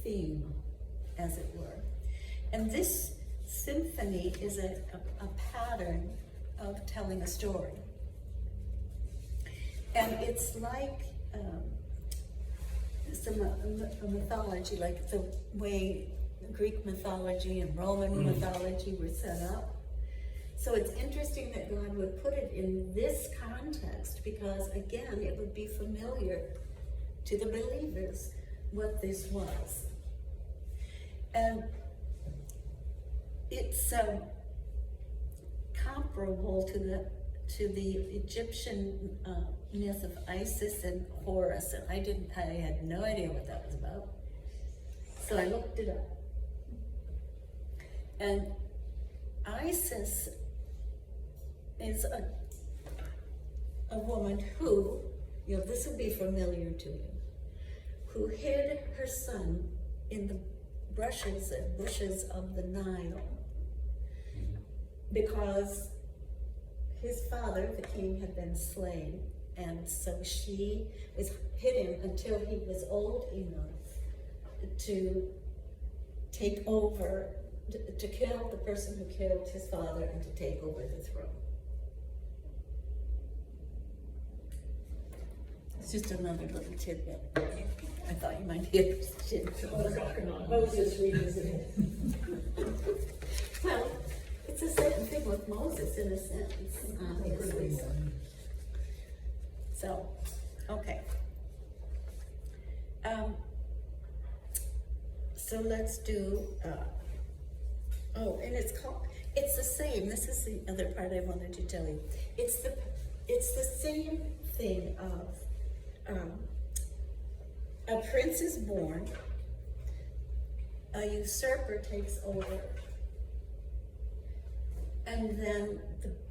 theme, as it were. And this symphony is a pattern of telling a story. And it's like a mythology, like the way Greek mythology and Roman mythology were set up. So it's interesting that God would put it in this context, because again, it would be familiar to the believers what this was. And it's comparable to the Egyptian myth of Isis and Horus, and I had no idea what that was about. So I looked it up. And Isis is a woman who, this would be familiar to you, who hid her son in the bushes of the Nile, because his father, the king, had been slain, and so she hid him until he was old enough to take over, to kill the person who killed his father and to take over the throne. It's just another little tidbit. I thought you might be interested. Moses revisited. Well, it's the same thing with Moses in a sense, obviously. So, okay. So let's do, oh, and it's the same, this is the other part I wanted to tell you. It's the same thing of, a prince is born, a usurper takes over, and then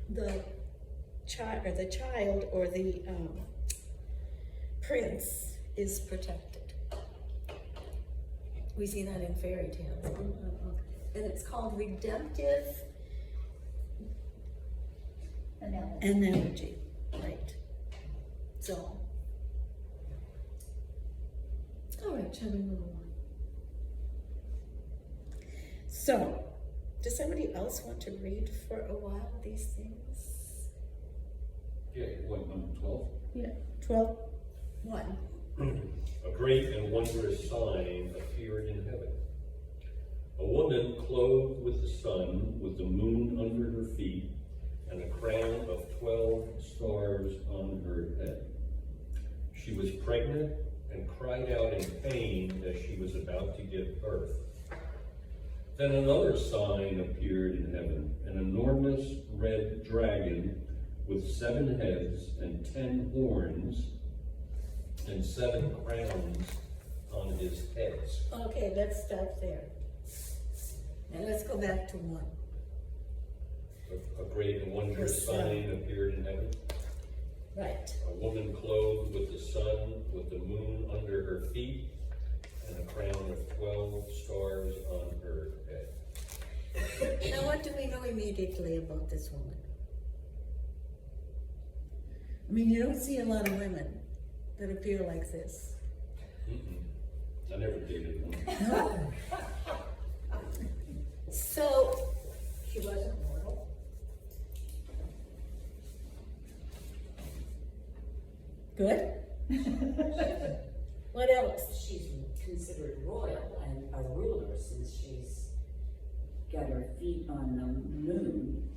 the child or the prince is protected. We see that in fairy tales. And it's called redemptive analogy, right? So, all right, shall we move on? So, does somebody else want to read for a while these things? Yeah, what, number 12? Yeah, 12, 1. A great and wondrous sign appeared in heaven. A woman clothed with the sun, with the moon under her feet, and a crown of 12 stars on her head. She was pregnant and cried out in pain as she was about to give birth. Then another sign appeared in heaven, an enormous red dragon with 7 heads and 10 horns and 7 crowns on his heads. Okay, let's stop there. Now let's go back to 1. A great and wondrous sign appeared in heaven. Right. A woman clothed with the sun, with the moon under her feet, and a crown of 12 stars on her head. Now what do we know immediately about this woman? I mean, you don't see a lot of women that appear like this. I never dated one. No. So, She wasn't mortal. good. What else? She's considered royal and a ruler since she's got her feet on the moon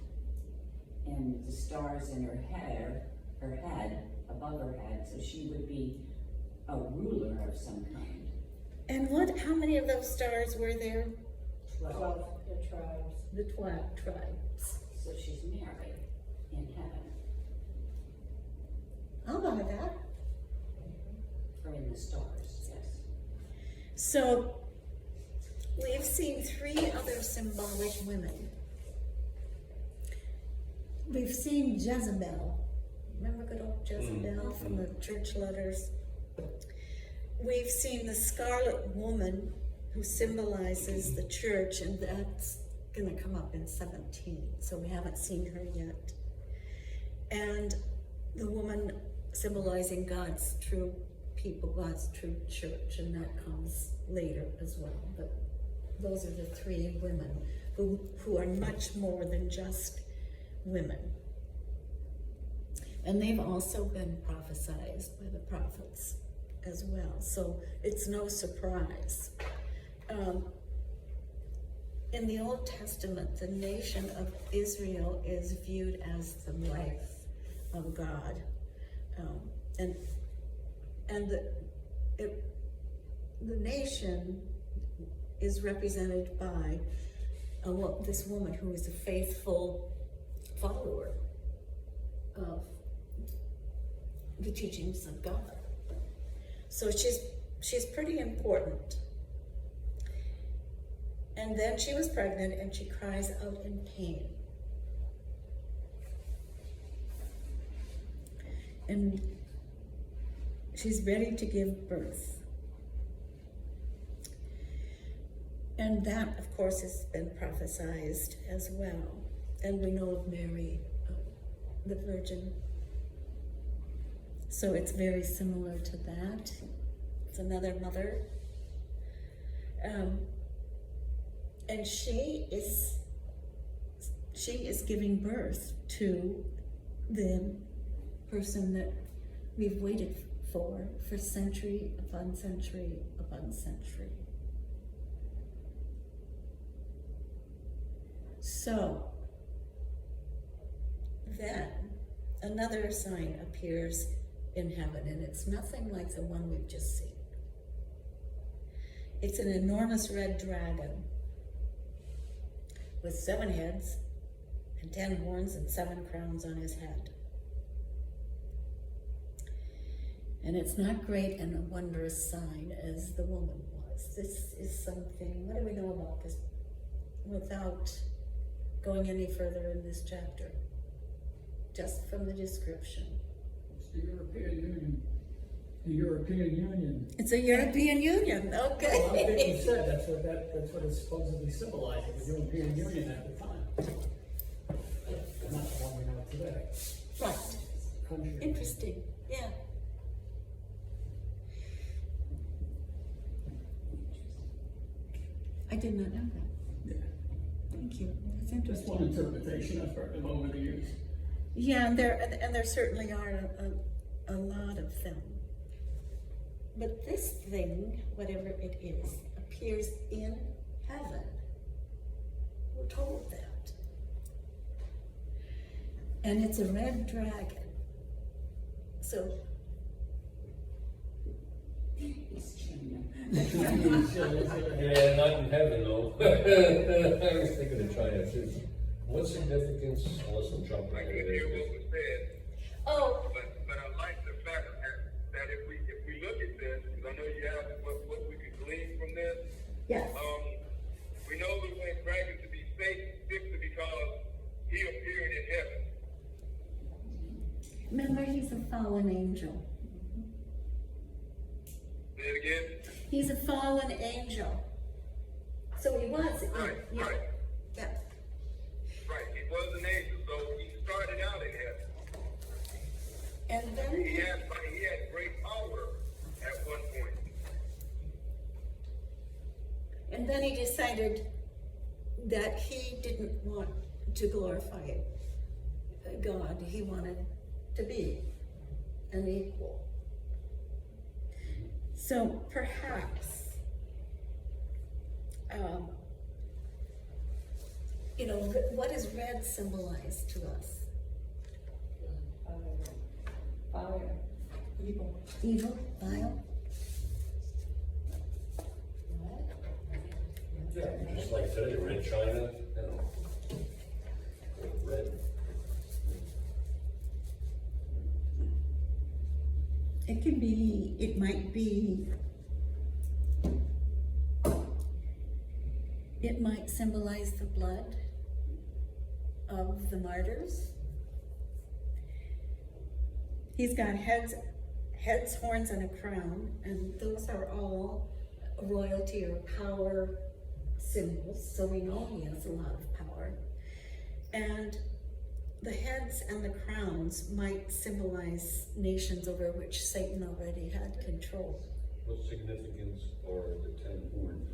and the stars in her head, above her head, so she would be a ruler of some kind. And how many of those stars were there? 12 the tribes. The 12 tribes. So she's married in heaven, I'll buy that. or in the stars, yes. So, we've seen 3 other symbolic women. We've seen Jezebel. Remember good old Jezebel from the church letters? We've seen the Scarlet Woman, who symbolizes the church, and that's going to come up in 17, so we haven't seen her yet. And the woman symbolizing God's true people, God's true church, and that comes later as well. But those are the 3 women who are much more than just women. And they've also been prophesied by the prophets as well, so it's no surprise. In the Old Testament, the nation of Israel is viewed as the wife of God, and the nation is represented by this woman who is a faithful follower of the teachings of God. So she's pretty important. And then she was pregnant and she cries out in pain. And she's ready to give birth. And that, of course, has been prophesied as well. And we know of Mary, the Virgin. So it's very similar to that. It's another mother. And she is giving birth to the person that we've waited for century upon century upon century. So then another sign appears in heaven, and it's nothing like the one we've just seen. It's an enormous red dragon with 7 heads and 10 horns and 7 crowns on his head. And it's not great and a wondrous sign as the woman was. This is something, what do we know about this without going any further in this chapter? Just from the description. It's the European Union. The European Union. It's a European Union, Well, I think okay. you said that's what it's supposedly symbolizing, the European Union at the time. And not the one we know today. Right, Country. interesting, yeah. I did not know that. Yeah. Thank you, that's Just one interesting. interpretation I've heard them over the years. Yeah, and there certainly are a lot of them. But this thing, whatever it is, appears in heaven. We're told that. And it's a red dragon. So, It's China. Yeah, not in heaven though. I was thinking of China too. What significance, unless I'm jumping I in could hear what there. was said, oh, but I like the fact that if we look at this, because I know you asked what we could glean from this. yes, We know that when dragon to be Satan simply because he appeared in heaven. remember he's a fallen angel. Say it again. He's a fallen angel. So he was, Right, yeah, right. yeah. Right, he was an angel, so he started out in heaven. And then He had great power at one point. And then he decided that he didn't want to glorify God. He wanted to be an equal. So perhaps, what does red symbolize to us? Fire, evil. Evil, vile? Yeah, just like today, red China, you know. Red. It can be, it might be, it might symbolize the blood of the martyrs. He's got heads, horns, and a crown, and those are all royalty or power symbols, so we know he has a lot of power. And the heads and the crowns might symbolize nations over which Satan already had control. What significance are the 10 horns?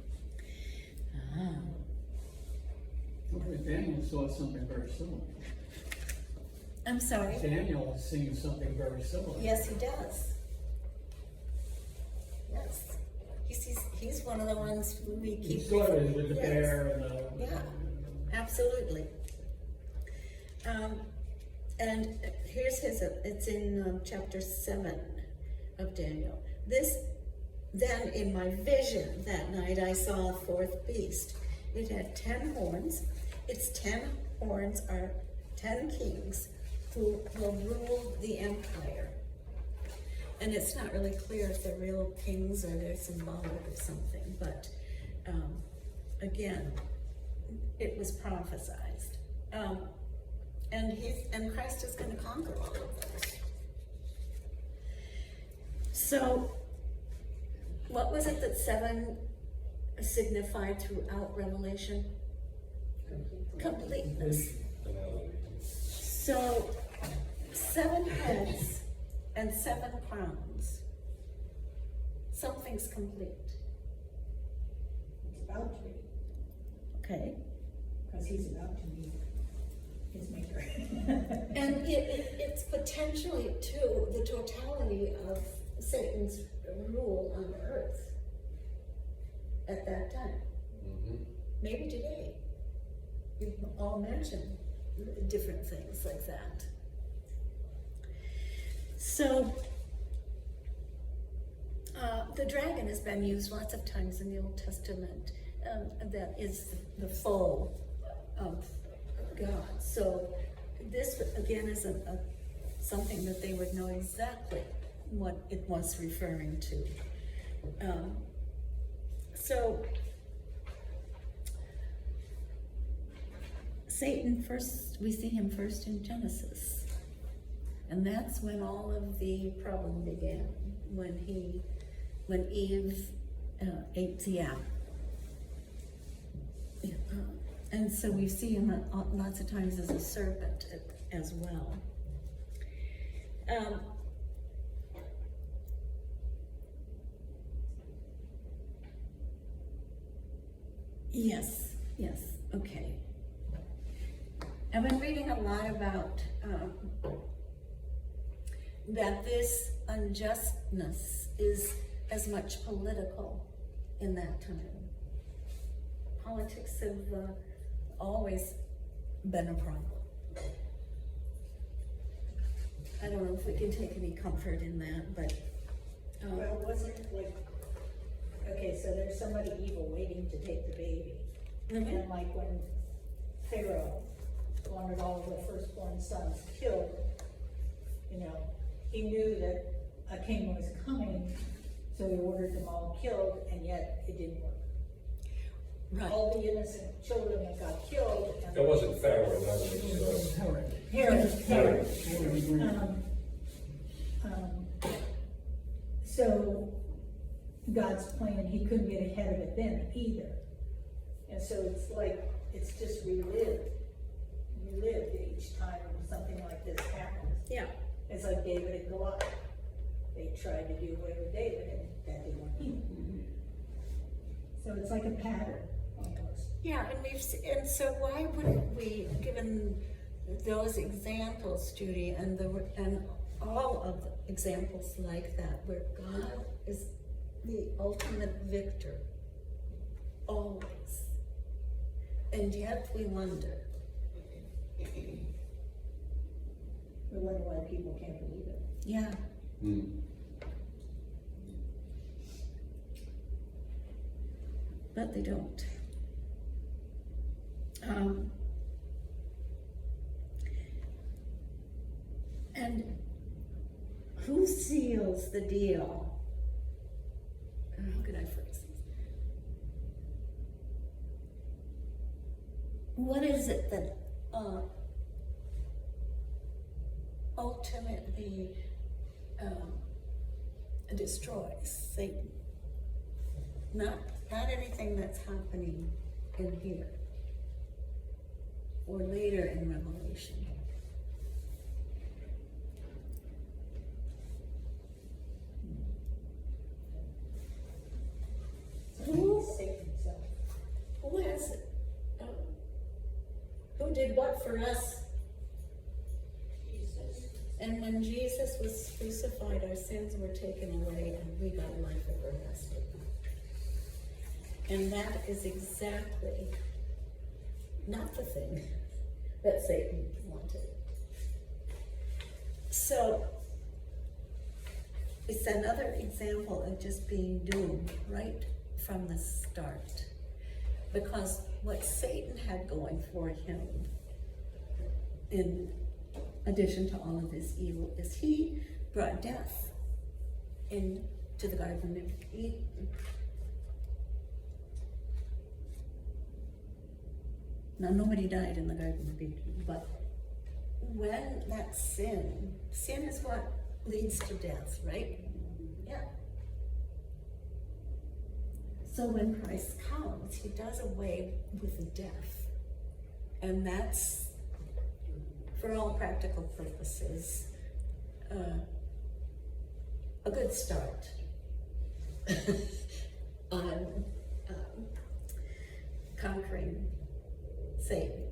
Okay, Daniel saw something very similar. I'm sorry? Daniel has seen something very similar. Yes, he does. Yes. He's one of the ones we He keep. saw it with the Yes. bear and the. Yeah, absolutely. And here's it's in chapter 7 of Daniel. Then in my vision that night I saw a 4th beast. It had 10 horns. Its 10 horns are 10 kings who will rule the empire. And it's not really clear if they're real kings or they're symbolic or something, but again, it was prophesized. And Christ is going to conquer all of those. So, what was it that 7 signified throughout Revelation? Completeness. So, 7 heads and 7 crowns. Something's complete. It's about to be, Okay. because he's about to be his maker. And it's potentially, too, the totality of Satan's rule on earth at that time. Mm-hmm. Maybe today. You all mentioned different things like that. So, The dragon has been used lots of times in the Old Testament. That is the foe of God. So this again is something that they would know exactly what it was referring to. So Satan first, we see him first in Genesis. And that's when all of the problem began, when Eve ate the apple. And so we see him lots of times as a serpent as well. Yes, okay. I've been reading a lot about that this unjustness is as much political in that time. Politics have always been a problem. I don't know if we can take any comfort in that, but Well, wasn't it like, okay, so there's somebody evil waiting to take the baby. And like when Pharaoh wanted all of the firstborn sons killed, he knew that a king was coming, so he ordered them all killed, and yet it didn't work. right. All the innocent children that got killed. And That wasn't Pharaoh, that was, Herod. Herod. So God's plan, he couldn't get ahead of it then either. And so it's like, it's just relived each time something like this happens. Yeah. It's like David and Goliath. They tried to do away with David and that didn't work either. So it's like a pattern almost. Yeah, and so why wouldn't we, given those examples, Judy, and all of the examples like that, where God is the ultimate victor, always, and yet we wonder. We wonder why people can't believe it. Yeah. But they don't. And who seals the deal? How could I phrase this? What is it that ultimately destroys Satan? Not anything that's happening in here or later in Revelation. Who Satan himself. Who has it? Who did what for us? Jesus. And when Jesus was crucified, our sins were taken away and we got life everlasting. And that is exactly not the thing that Satan wanted. So it's another example of just being doomed right from the start. Because what Satan had going for him, in addition to all of his evil, is he brought death into the Garden of Eden. Now, nobody died in the Garden of Eden, but when that sin is what leads to death, right? Yeah. So when Christ comes, he does away with death. And that's, for all practical purposes, a good start on conquering Satan.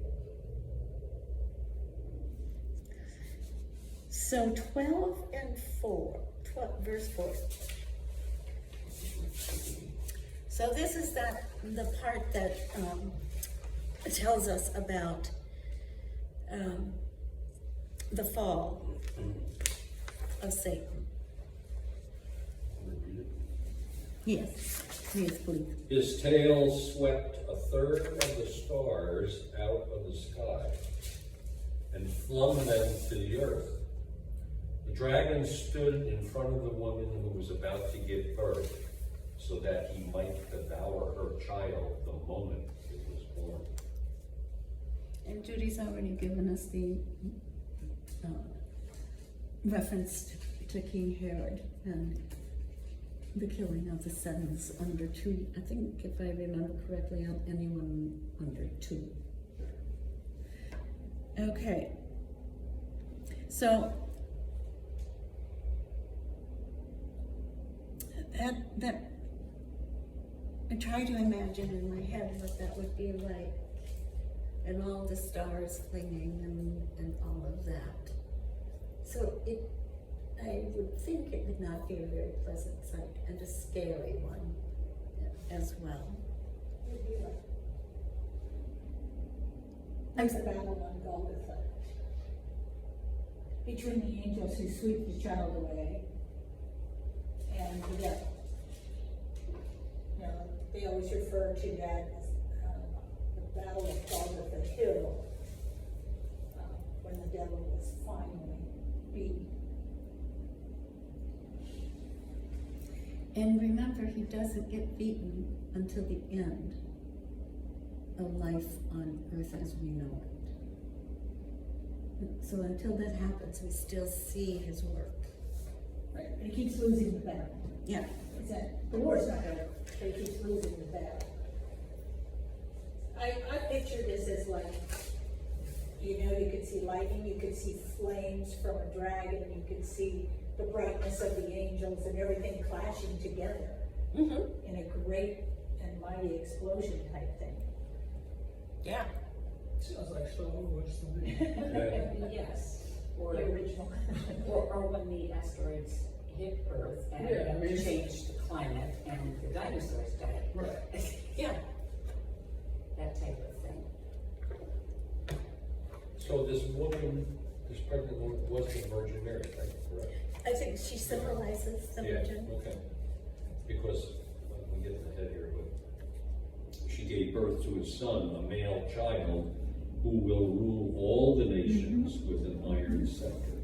So 12 and 4, verse 4. So this is the part that tells us about the fall of Satan. Yes, please. His tail swept a third of the stars out of the sky and flung them to the earth. The dragon stood in front of the woman who was about to give birth, so that he might devour her child the moment it was born. And Judy's already given us the reference to King Herod and the killing of the sons under 2. I think, if I remember correctly, anyone under 2. Okay. So that I try to imagine in my head what that would be like, and all the stars flinging and all of that. So I would think it would not be a very pleasant sight, and a scary one as well. It'd be like the battle on Golgotha. Between the angels who sweep the child away and the devil. You know, they always refer to that as the battle of Golgotha Hill, when the devil was finally beaten. And remember, he doesn't get beaten until the end of life on earth as we know it. So until that happens, we still see his work. Right, and he keeps losing the battle. Yeah. Is that the war's not over, but he keeps losing the battle. I picture this as like, you know, you could see lightning, you could see flames from a dragon, you could see the brightness of the angels and everything clashing together in a great and mighty explosion type thing. Yeah. Sounds like Star Wars to me. Yes, or, The original. or when the asteroids hit Earth and Yeah, I mean- changed the climate and the dinosaurs died. Right. Yeah. That type of thing. So this woman, this pregnant woman, was the Virgin Mary, right? Correct? I think she symbolizes the Virgin. Okay. Because, we get ahead here, but she gave birth to a son, a male child, who will rule all the nations with an iron scepter.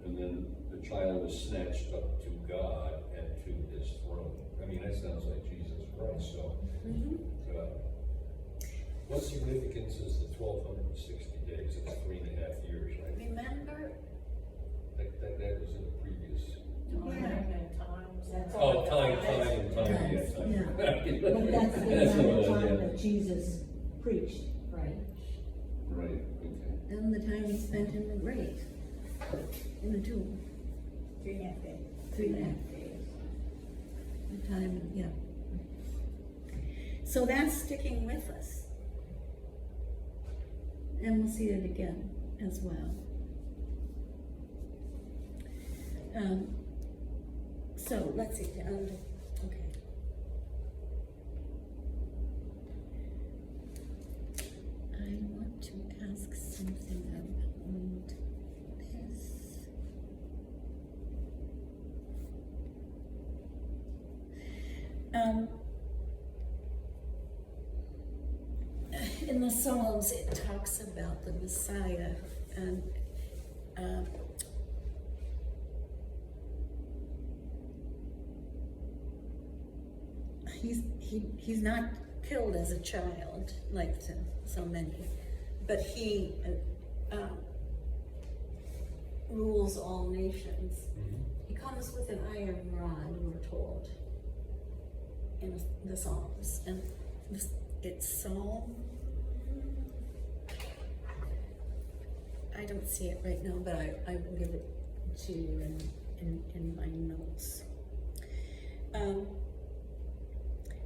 And then the child was snatched up to God and to his throne. I mean, that sounds like Jesus Christ, so. What significance is the 1260 days? It's 3.5 years, right? Remember? That was in the previous. That's Oh, all. time, yeah, time. Yeah. But that's the That's amount of what it was, time yeah. that Jesus preached. Right. Right, okay. And the time he spent in the grave, in the tomb. 3.5 days. 3.5 days. The time, yeah. So that's sticking with us. And we'll see it again as well. So let's see, down to, okay. I want to ask something about this. In the Psalms, it talks about the Messiah, and he's not killed as a child like so many, but he rules all nations. He comes with an iron rod, we're told, in the Psalms, and it's Psalm. I don't see it right now, but I will give it to you in my notes.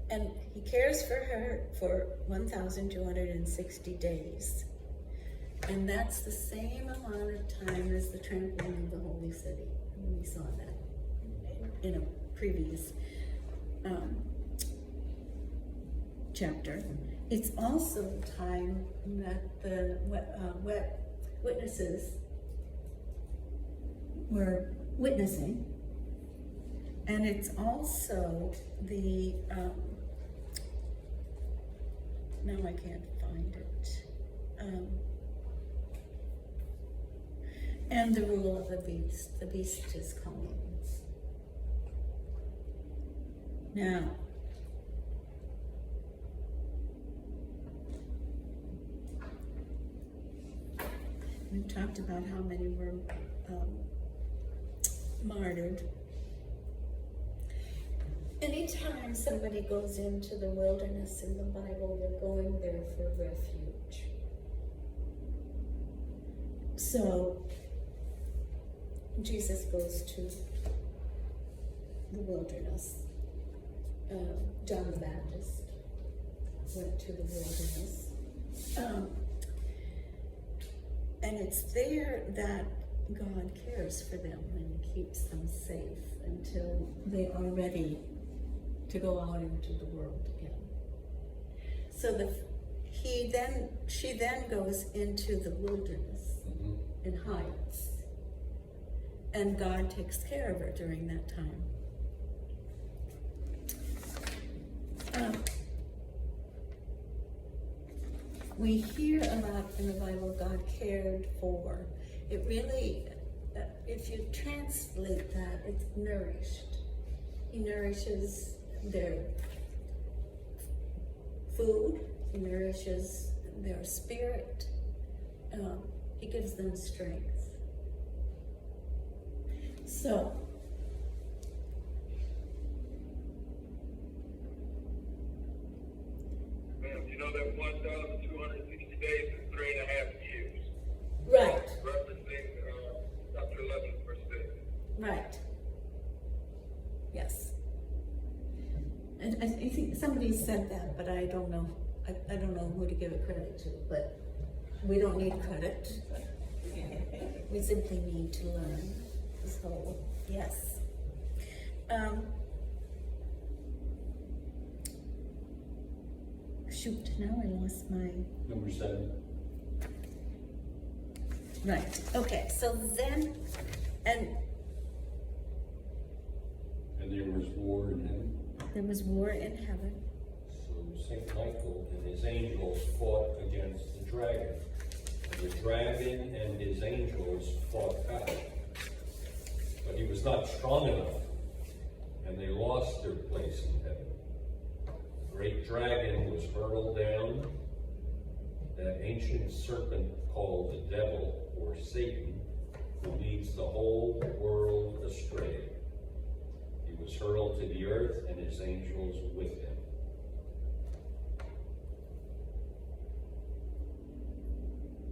And he cares for her for 1,260 days. And that's the same amount of time as the trampling of the holy city. We saw that in a previous chapter. It's also the time that the witnesses were witnessing And it's also the, now I can't find it. And the rule of the beast. The beast is coming. Now, we've talked about how many were martyred. Anytime somebody goes into the wilderness in the Bible, they're going there for refuge. So, Jesus goes to the wilderness. John the Baptist went to the wilderness. And it's there that God cares for them and keeps them safe until they are ready to go out into the world again. So she then goes into the wilderness and hides. And God takes care of her during that time. We hear a lot in the Bible, God cared for. It really, if you translate that, it's nourished. He nourishes their food, he nourishes their spirit, he gives them strength. So, You know that 1,260 days is 3.5 years. right, Referencing chapter 11, verse 6. right. Yes. And I think somebody said that, but I don't know. I don't know who to give it credit to, but we don't need credit. We simply need to learn. So, yes. Shoot, now I lost my... Number 7. Right, okay, so then, and there was war in heaven. there was war in heaven. So Saint Michael and his angels fought against the dragon. And the dragon and his angels fought back. But he was not strong enough, and they lost their place in heaven. The great dragon was hurled down. That ancient serpent called the devil, or Satan, who leads the whole world astray. He was hurled to the earth, and his angels with him.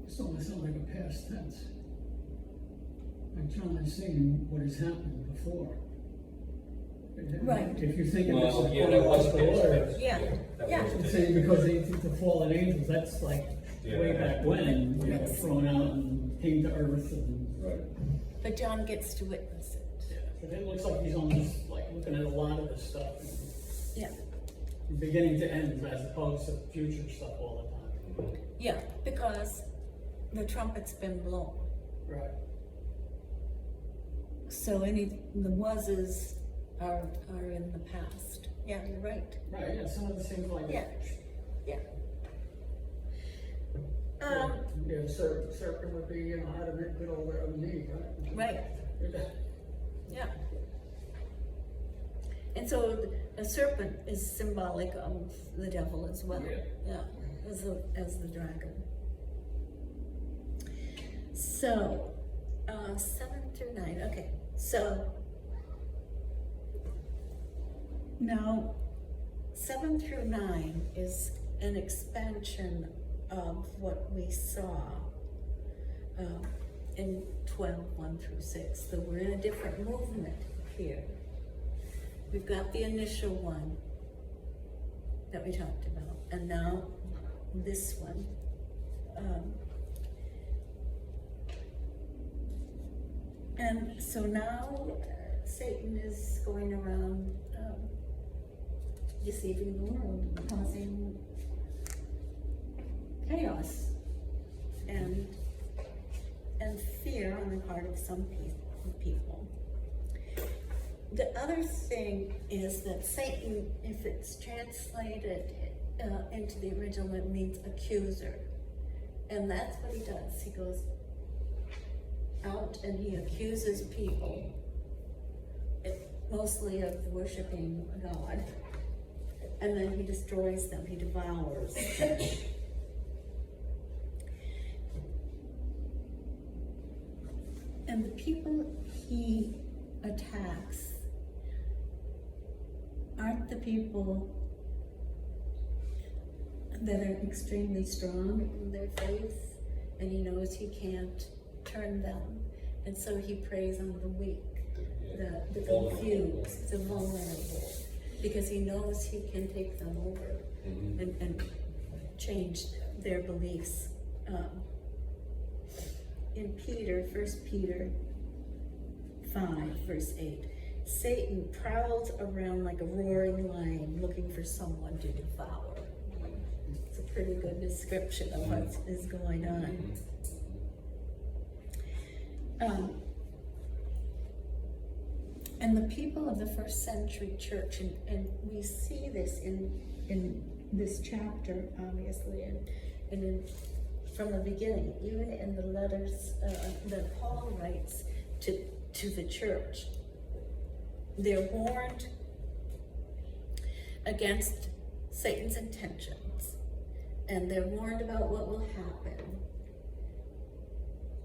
It's almost sounds like a past tense. Like John is saying what has happened before. Right. If you think of this Well, as yeah, part that of was the past order, tense. Yeah, That yeah. was it's past saying tense. because the fallen angels, that's like way Yeah. back when, you know, Yes. thrown out and came to earth and. Right. But John gets to witness it. But it looks like he's almost like looking at a lot of this stuff, Yeah, from beginning to end, as opposed to future stuff all the time. yeah, because the trumpet's been blown. Right. So the wases are in the past. Yeah, you're right. Right, yeah, some of the things like. Yeah. Yeah. Yeah, the serpent would be, you know, how to make good old Eve, right? Right. Yeah. And so a serpent is symbolic of the devil as well. Yeah. Yeah, as the dragon. So, 7 through 9, okay. So, now, 7 through 9 is an expansion of what we saw in 12, 1 through 6. So we're in a different movement here. We've got the initial one that we talked about, and now this one. And so now Satan is going around deceiving the world, causing chaos and fear on the part of some people. The other thing is that Satan, if it's translated into the original, it means accuser. And that's what he does. He goes out and he accuses people, mostly of worshiping God. And then he destroys them, he devours. And the people he attacks aren't the people that are extremely strong in their faith, and he knows he can't turn them, and so he preys on the weak, the confused, the vulnerable, because he knows he can take them over and change their beliefs. In Peter, 1 Peter 5, verse 8, Satan prowls around like a roaring lion looking for someone to devour. It's a pretty good description of what is going on. And the people of the first century church, and we see this in this chapter, obviously, from the beginning, even in the letters that Paul writes to the church. They're warned against Satan's intentions, and they're warned about what will happen.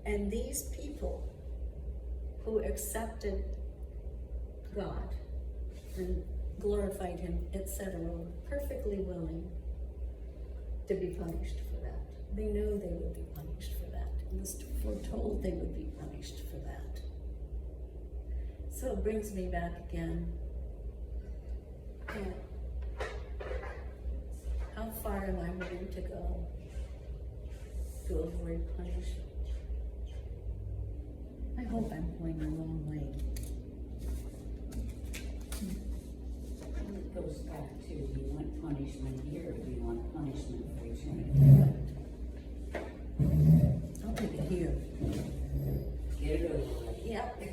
And these people who accepted God and glorified him, etc., were perfectly willing to be punished for that. They knew they would be punished for that. It was foretold they would be punished for that. So it brings me back again. How far am I willing to go to avoid punishment? I hope I'm going the wrong way. It goes back to, do you want punishment here, or do you want punishment for eternity? I'll take it here. Get it over with. Yep,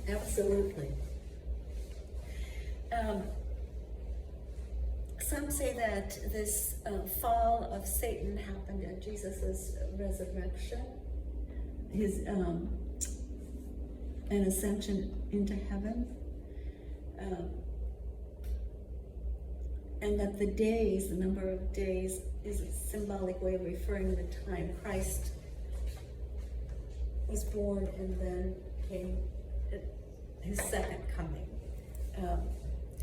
absolutely. Some say that this fall of Satan happened at Jesus' resurrection, his an ascension into heaven, and that the days, the number of days, is a symbolic way of referring to the time Christ was born, and then came his second coming,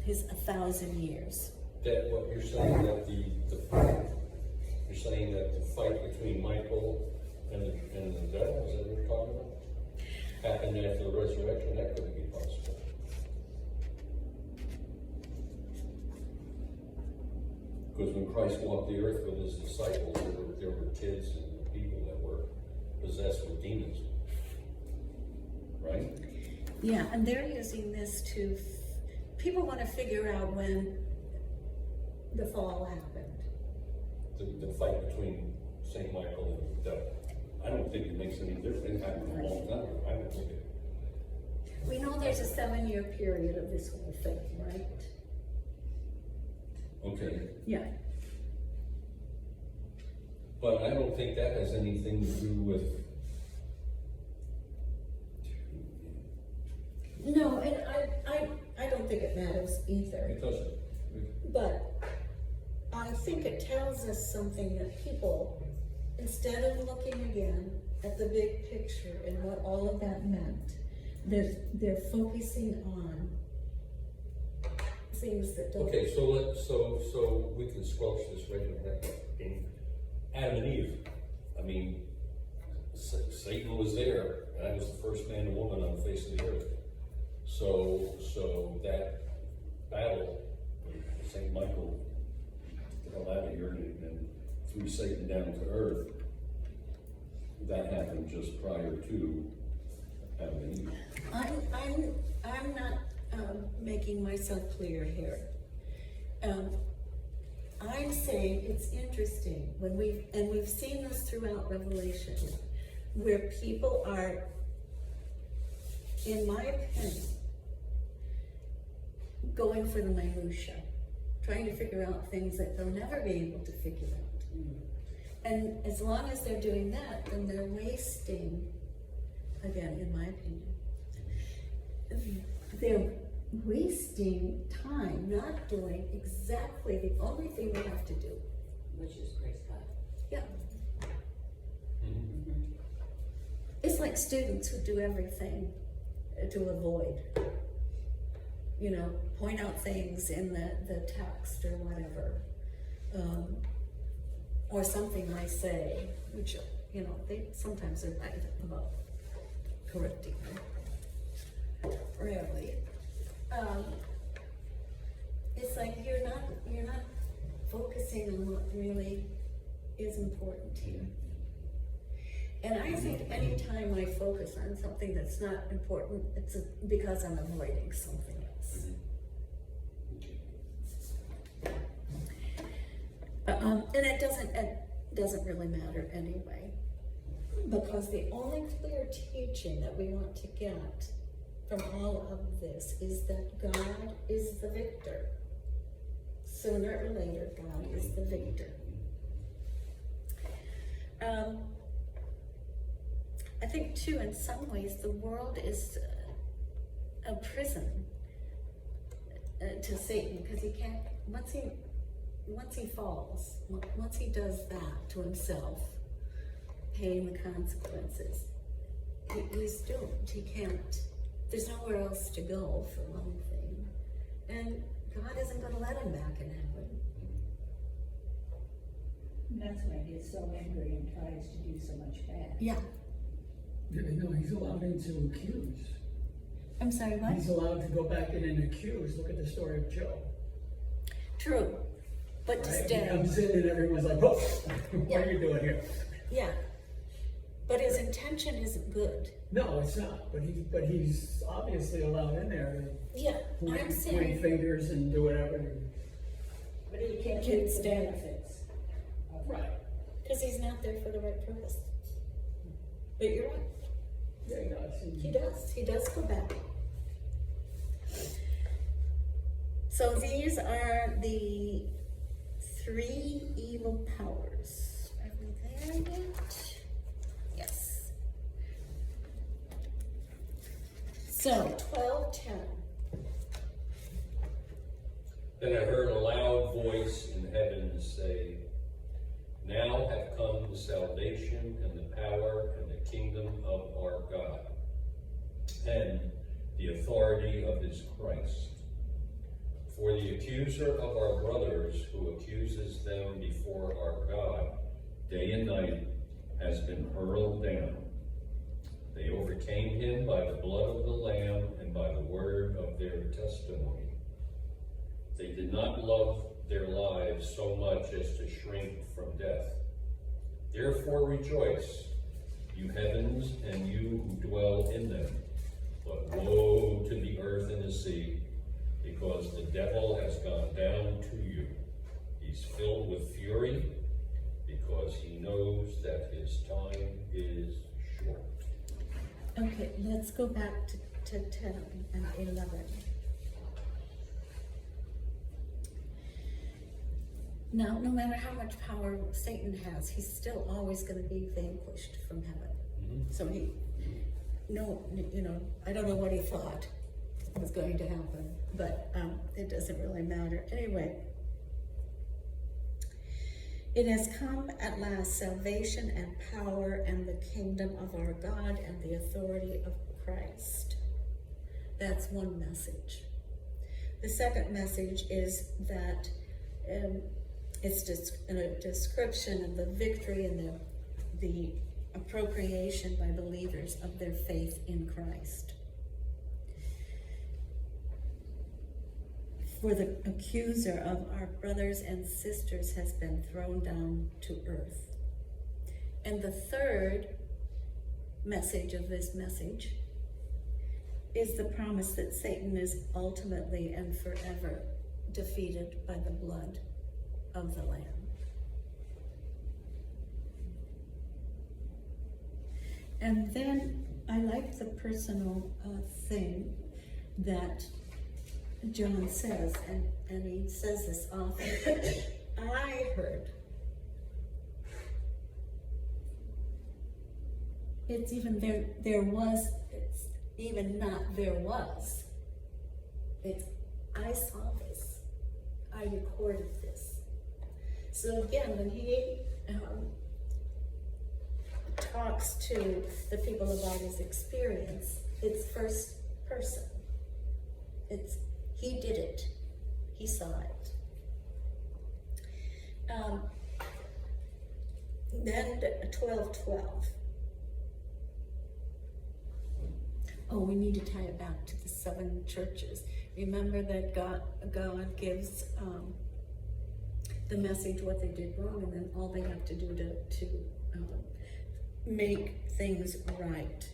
his 1,000 years. That what you're saying, that you're saying that the fight between Michael and the devil, is that what you're talking about? Happened after the resurrection? That couldn't be possible. Because when Christ walked the earth with his disciples, there were kids and people that were possessed with demons. Right? Yeah, and they're using this to, people want to figure out when the fall happened. The fight between St. Michael and the devil. I don't think it makes any difference. It happened a long time ago. I don't think it. We know there's a 7-year period of this whole thing, right? Okay. Yeah. But I don't think that has anything to do with. No, and I don't think it matters either. It doesn't. But I think it tells us something that people, instead of looking again at the big picture and what all of that meant, they're focusing on things that don't. Okay, so we can squelch this right in Adam and Eve. I mean, Satan was there, and I was the first man and woman on the face of the earth. So that battle, St. Michael fell out of here and threw Satan down to earth. That happened just prior to Adam and Eve. I'm not making myself clear here. I'm saying it's interesting when we've seen this throughout Revelation, where people are, in my opinion, going for the minutia, trying to figure out things that they'll never be able to figure out. And as long as they're doing that, then they're wasting, again, in my opinion, they're wasting time not doing exactly the only thing they have to do. Which is praise God. Yeah. It's like students who do everything to avoid, you know, point out things in the text or whatever. Or something I say, which, you know, they sometimes are right about correcting me. Rarely. It's like you're not focusing on what really is important here. And I think anytime I focus on something that's not important, it's because I'm avoiding something else. And it doesn't really matter anyway, because the only clear teaching that we want to get from all of this is that God is the victor. Sooner or later, God is the victor. I think too, in some ways, the world is a prison to Satan, because he can't, once he falls, once he does that to himself, paying the consequences, he's doomed. He can't, there's nowhere else to go, for one thing. And God isn't going to let him back in heaven. And that's why he gets so angry and tries to do so much bad. Yeah. You know, he's allowed him to accuse. I'm sorry, what? He's allowed to go back in and accuse. Look at the story of Job. True. But to Right? He stay. comes in and everyone's like, "Whoa, what are you doing here?" Yeah. But his intention isn't good. No, it's not. But he's obviously allowed in there Yeah, to I'm point saying, fingers and do whatever. But he can't Can't take the stand it. benefits. Right. because he's not there for the right purpose. But you're right. Yeah, he does. He does go back. So these are the 3 evil powers. Are we there yet? Yes. So 12:10. Then I heard a loud voice in heaven say, "Now have come the salvation and the power and the kingdom of our God, and the authority of his Christ. For the accuser of our brothers, who accuses them before our God day and night, has been hurled down. They overcame him by the blood of the Lamb and by the word of their testimony. They did not love their lives so much as to shrink from death. Therefore rejoice, you heavens, and you who dwell in them. But woe to the earth and the sea, because the devil has gone down to you. He's filled with fury, because he knows that his time is short." Okay, let's go back to 10 and 11. Now, no matter how much power Satan has, he's still always going to be vanquished from heaven. So I don't know what he thought was going to happen, but it doesn't really matter. Anyway, it has come at last, salvation and power and the kingdom of our God and the authority of Christ. That's one message. The second message is that it's just a description of the victory and the appropriation by believers of their faith in Christ. For the accuser of our brothers and sisters has been thrown down to earth. And the third message of this message is the promise that Satan is ultimately and forever defeated by the blood of the Lamb. And then I like the personal thing that John says, and he says this often, I heard. It's even there was, it's even not there was. It's, I saw this. I recorded this. So again, when he talks to the people about his experience, it's first person. It's, he did it. He saw it. Then 12:12. Oh, we need to tie it back to the 7 churches. Remember that God gives the message what they did wrong, and then all they have to do to make things right.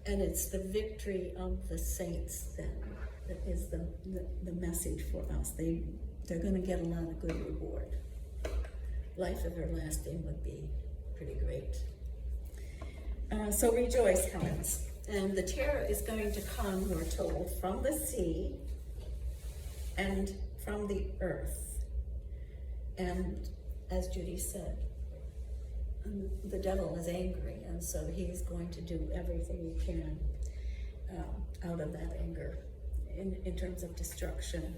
And it's the victory of the saints then that is the message for us. They're going to get a lot of good reward. Life everlasting would be pretty great. So rejoice, Helens. And the terror is going to come, we're told, from the sea and from the earth. And as Judy said, the devil is angry, and so he's going to do everything he can out of that anger in terms of destruction.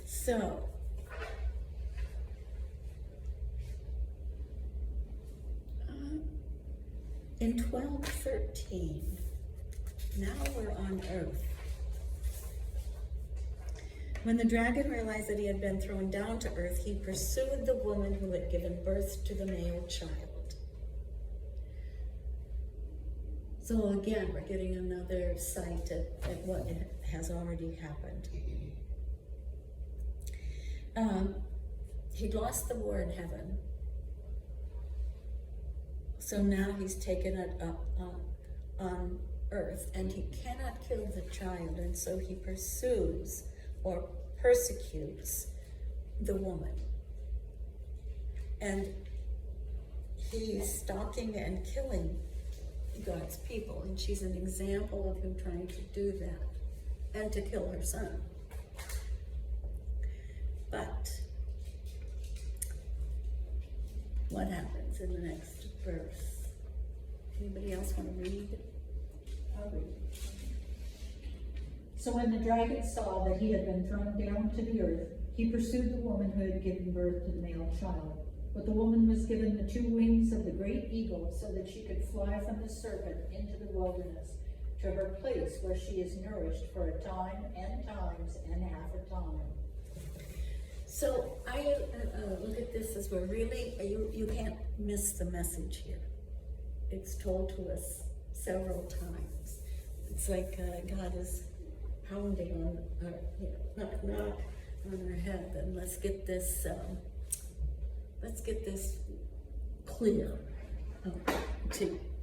So, in 12:13, now we're on earth. When the dragon realized that he had been thrown down to earth, he pursued the woman who had given birth to the male child. So again, we're getting another sight at what has already happened. He'd lost the war in heaven. So now he's taken it up on earth, and he cannot kill the child, and so he pursues or persecutes the woman. And he's stalking and killing God's people, and she's an example of him trying to do that and to kill her son. But what happens in the next verse? Anybody else want to read? I'll read. So when the dragon saw that he had been thrown down to the earth, he pursued the woman who had given birth to the male child. But the woman was given the 2 wings of the great eagle so that she could fly from the serpent into the wilderness to her place where she is nourished for a time and times and half a time. So I look at this as we're really, you can't miss the message here. It's told to us several times. It's like God is pounding on our, knock, knock on our head, and let's get this clear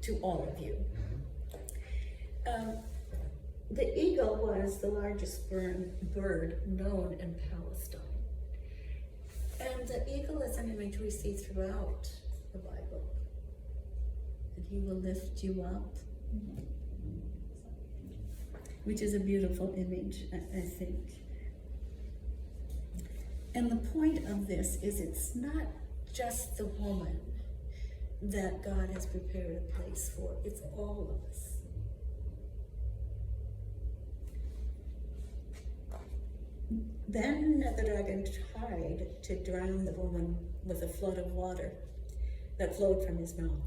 to all of you. The eagle was the largest bird known in Palestine. And the eagle is an image we see throughout the Bible. And he will lift you up, which is a beautiful image, I think. And the point of this is it's not just the woman that God has prepared a place for, it's all of us. Then the dragon tried to drown the woman with a flood of water that flowed from his mouth.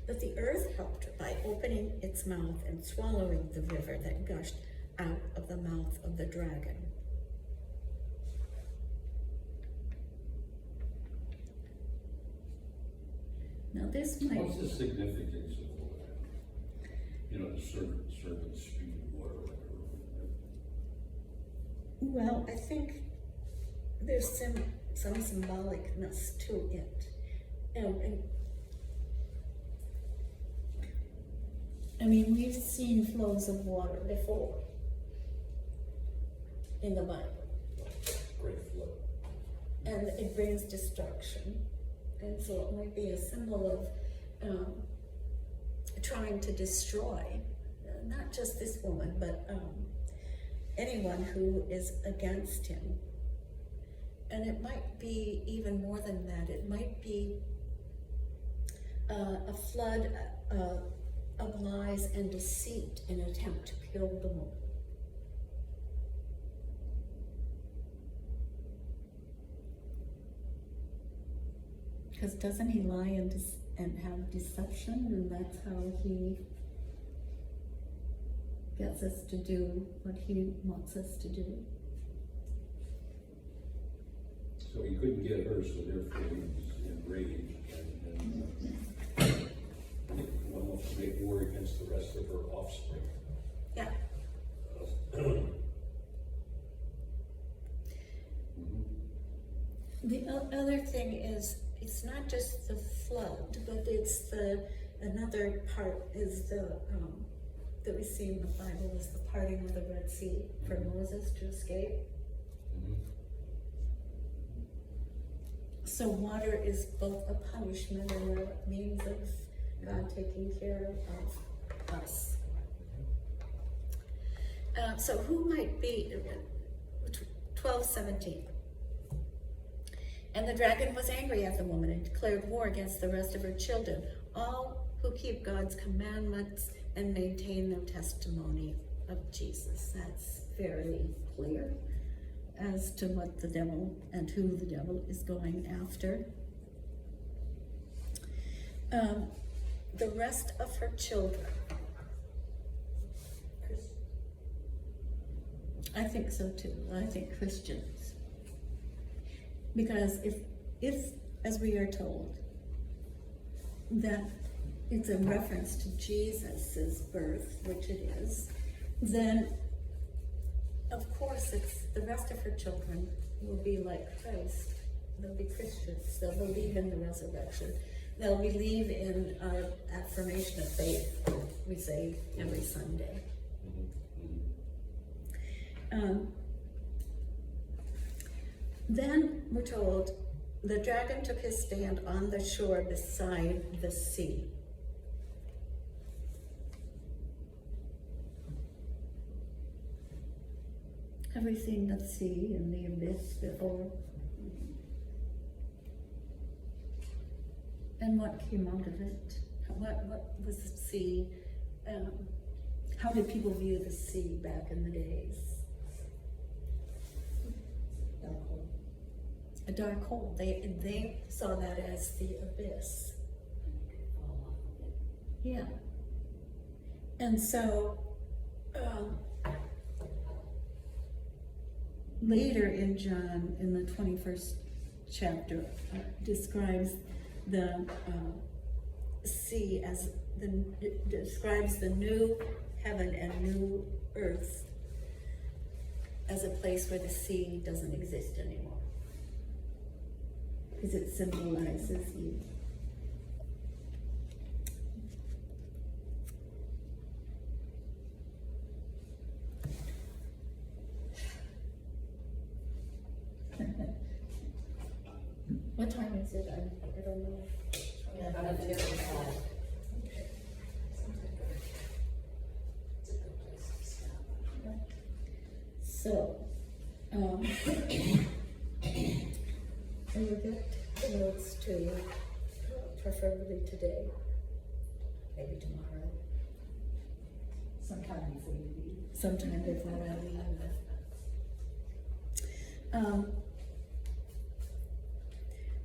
But the earth helped her by opening its mouth and swallowing the river that gushed out of the mouth of the dragon. Now this might... What's the significance of all that? The serpent spewed water. Well, I think there's some symbolicness to it. I mean, we've seen flows of water before in the Bible. Great flood. And it brings destruction. And so it might be a symbol of trying to destroy not just this woman, but anyone who is against him. And it might be even more than that. It might be a flood of lies and deceit in an attempt to kill the woman. Because doesn't he lie and have deception, and that's how he gets us to do what he wants us to do? So he couldn't get her, so therefore he was enraged and wants to make war against the rest of her offspring. Yeah. The other thing is, it's not just the flood, but it's another part is that we see in the Bible is the parting of the Red Sea for Moses to escape. So water is both a punishment and a means of God taking care of us. So who might be 12:17? And the dragon was angry at the woman and declared war against the rest of her children, all who keep God's commandments and maintain their testimony of Jesus. That's fairly clear as to what the devil and who the devil is going after. The rest of her children. I think so too. I think Christians. Because if, as we are told, that it's a reference to Jesus' birth, which it is, then of course it's the rest of her children will be like Christ. They'll be Christians. They'll believe in the resurrection. They'll believe in our affirmation of faith, we say every Sunday. Then we're told the dragon took his stand on the shore beside the sea. Have we seen the sea and the abyss before? And what came out of it? What was the sea? How did people view the sea back in the days? A dark hole. They saw that as the abyss. Yeah. And so later in John, in the 21st chapter, describes the sea as describes the new heaven and new earth as a place where the sea doesn't exist anymore. Because it symbolizes you. What time is it? I don't know. So, I will get notes to you, preferably today, maybe tomorrow. Sometime before you leave. Sometime before I leave.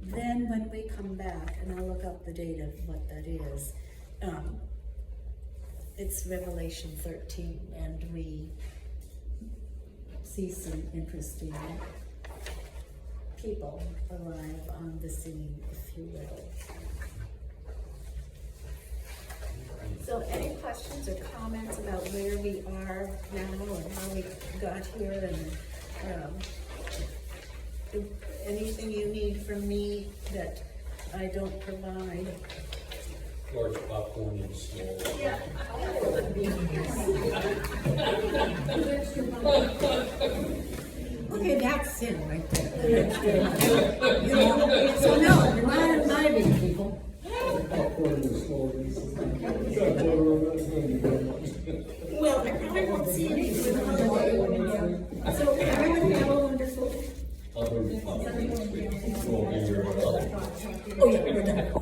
Then when we come back, and I'll look up the date of what that is, it's Revelation 13, and we see some interesting people arrive on the scene, if you will. So any questions or comments about where we are now and how we got here, and anything you need from me that I don't provide? Large popcorn and small. Yeah. Okay, that's sin right there. You know? So no, you're not inviting people. Popcorn and small pieces. Is that butter on that? It's gonna be very much. Well, I probably won't see you for the holiday. So everyone have a wonderful. Other next week. We'll be here. Oh, yeah, we're done.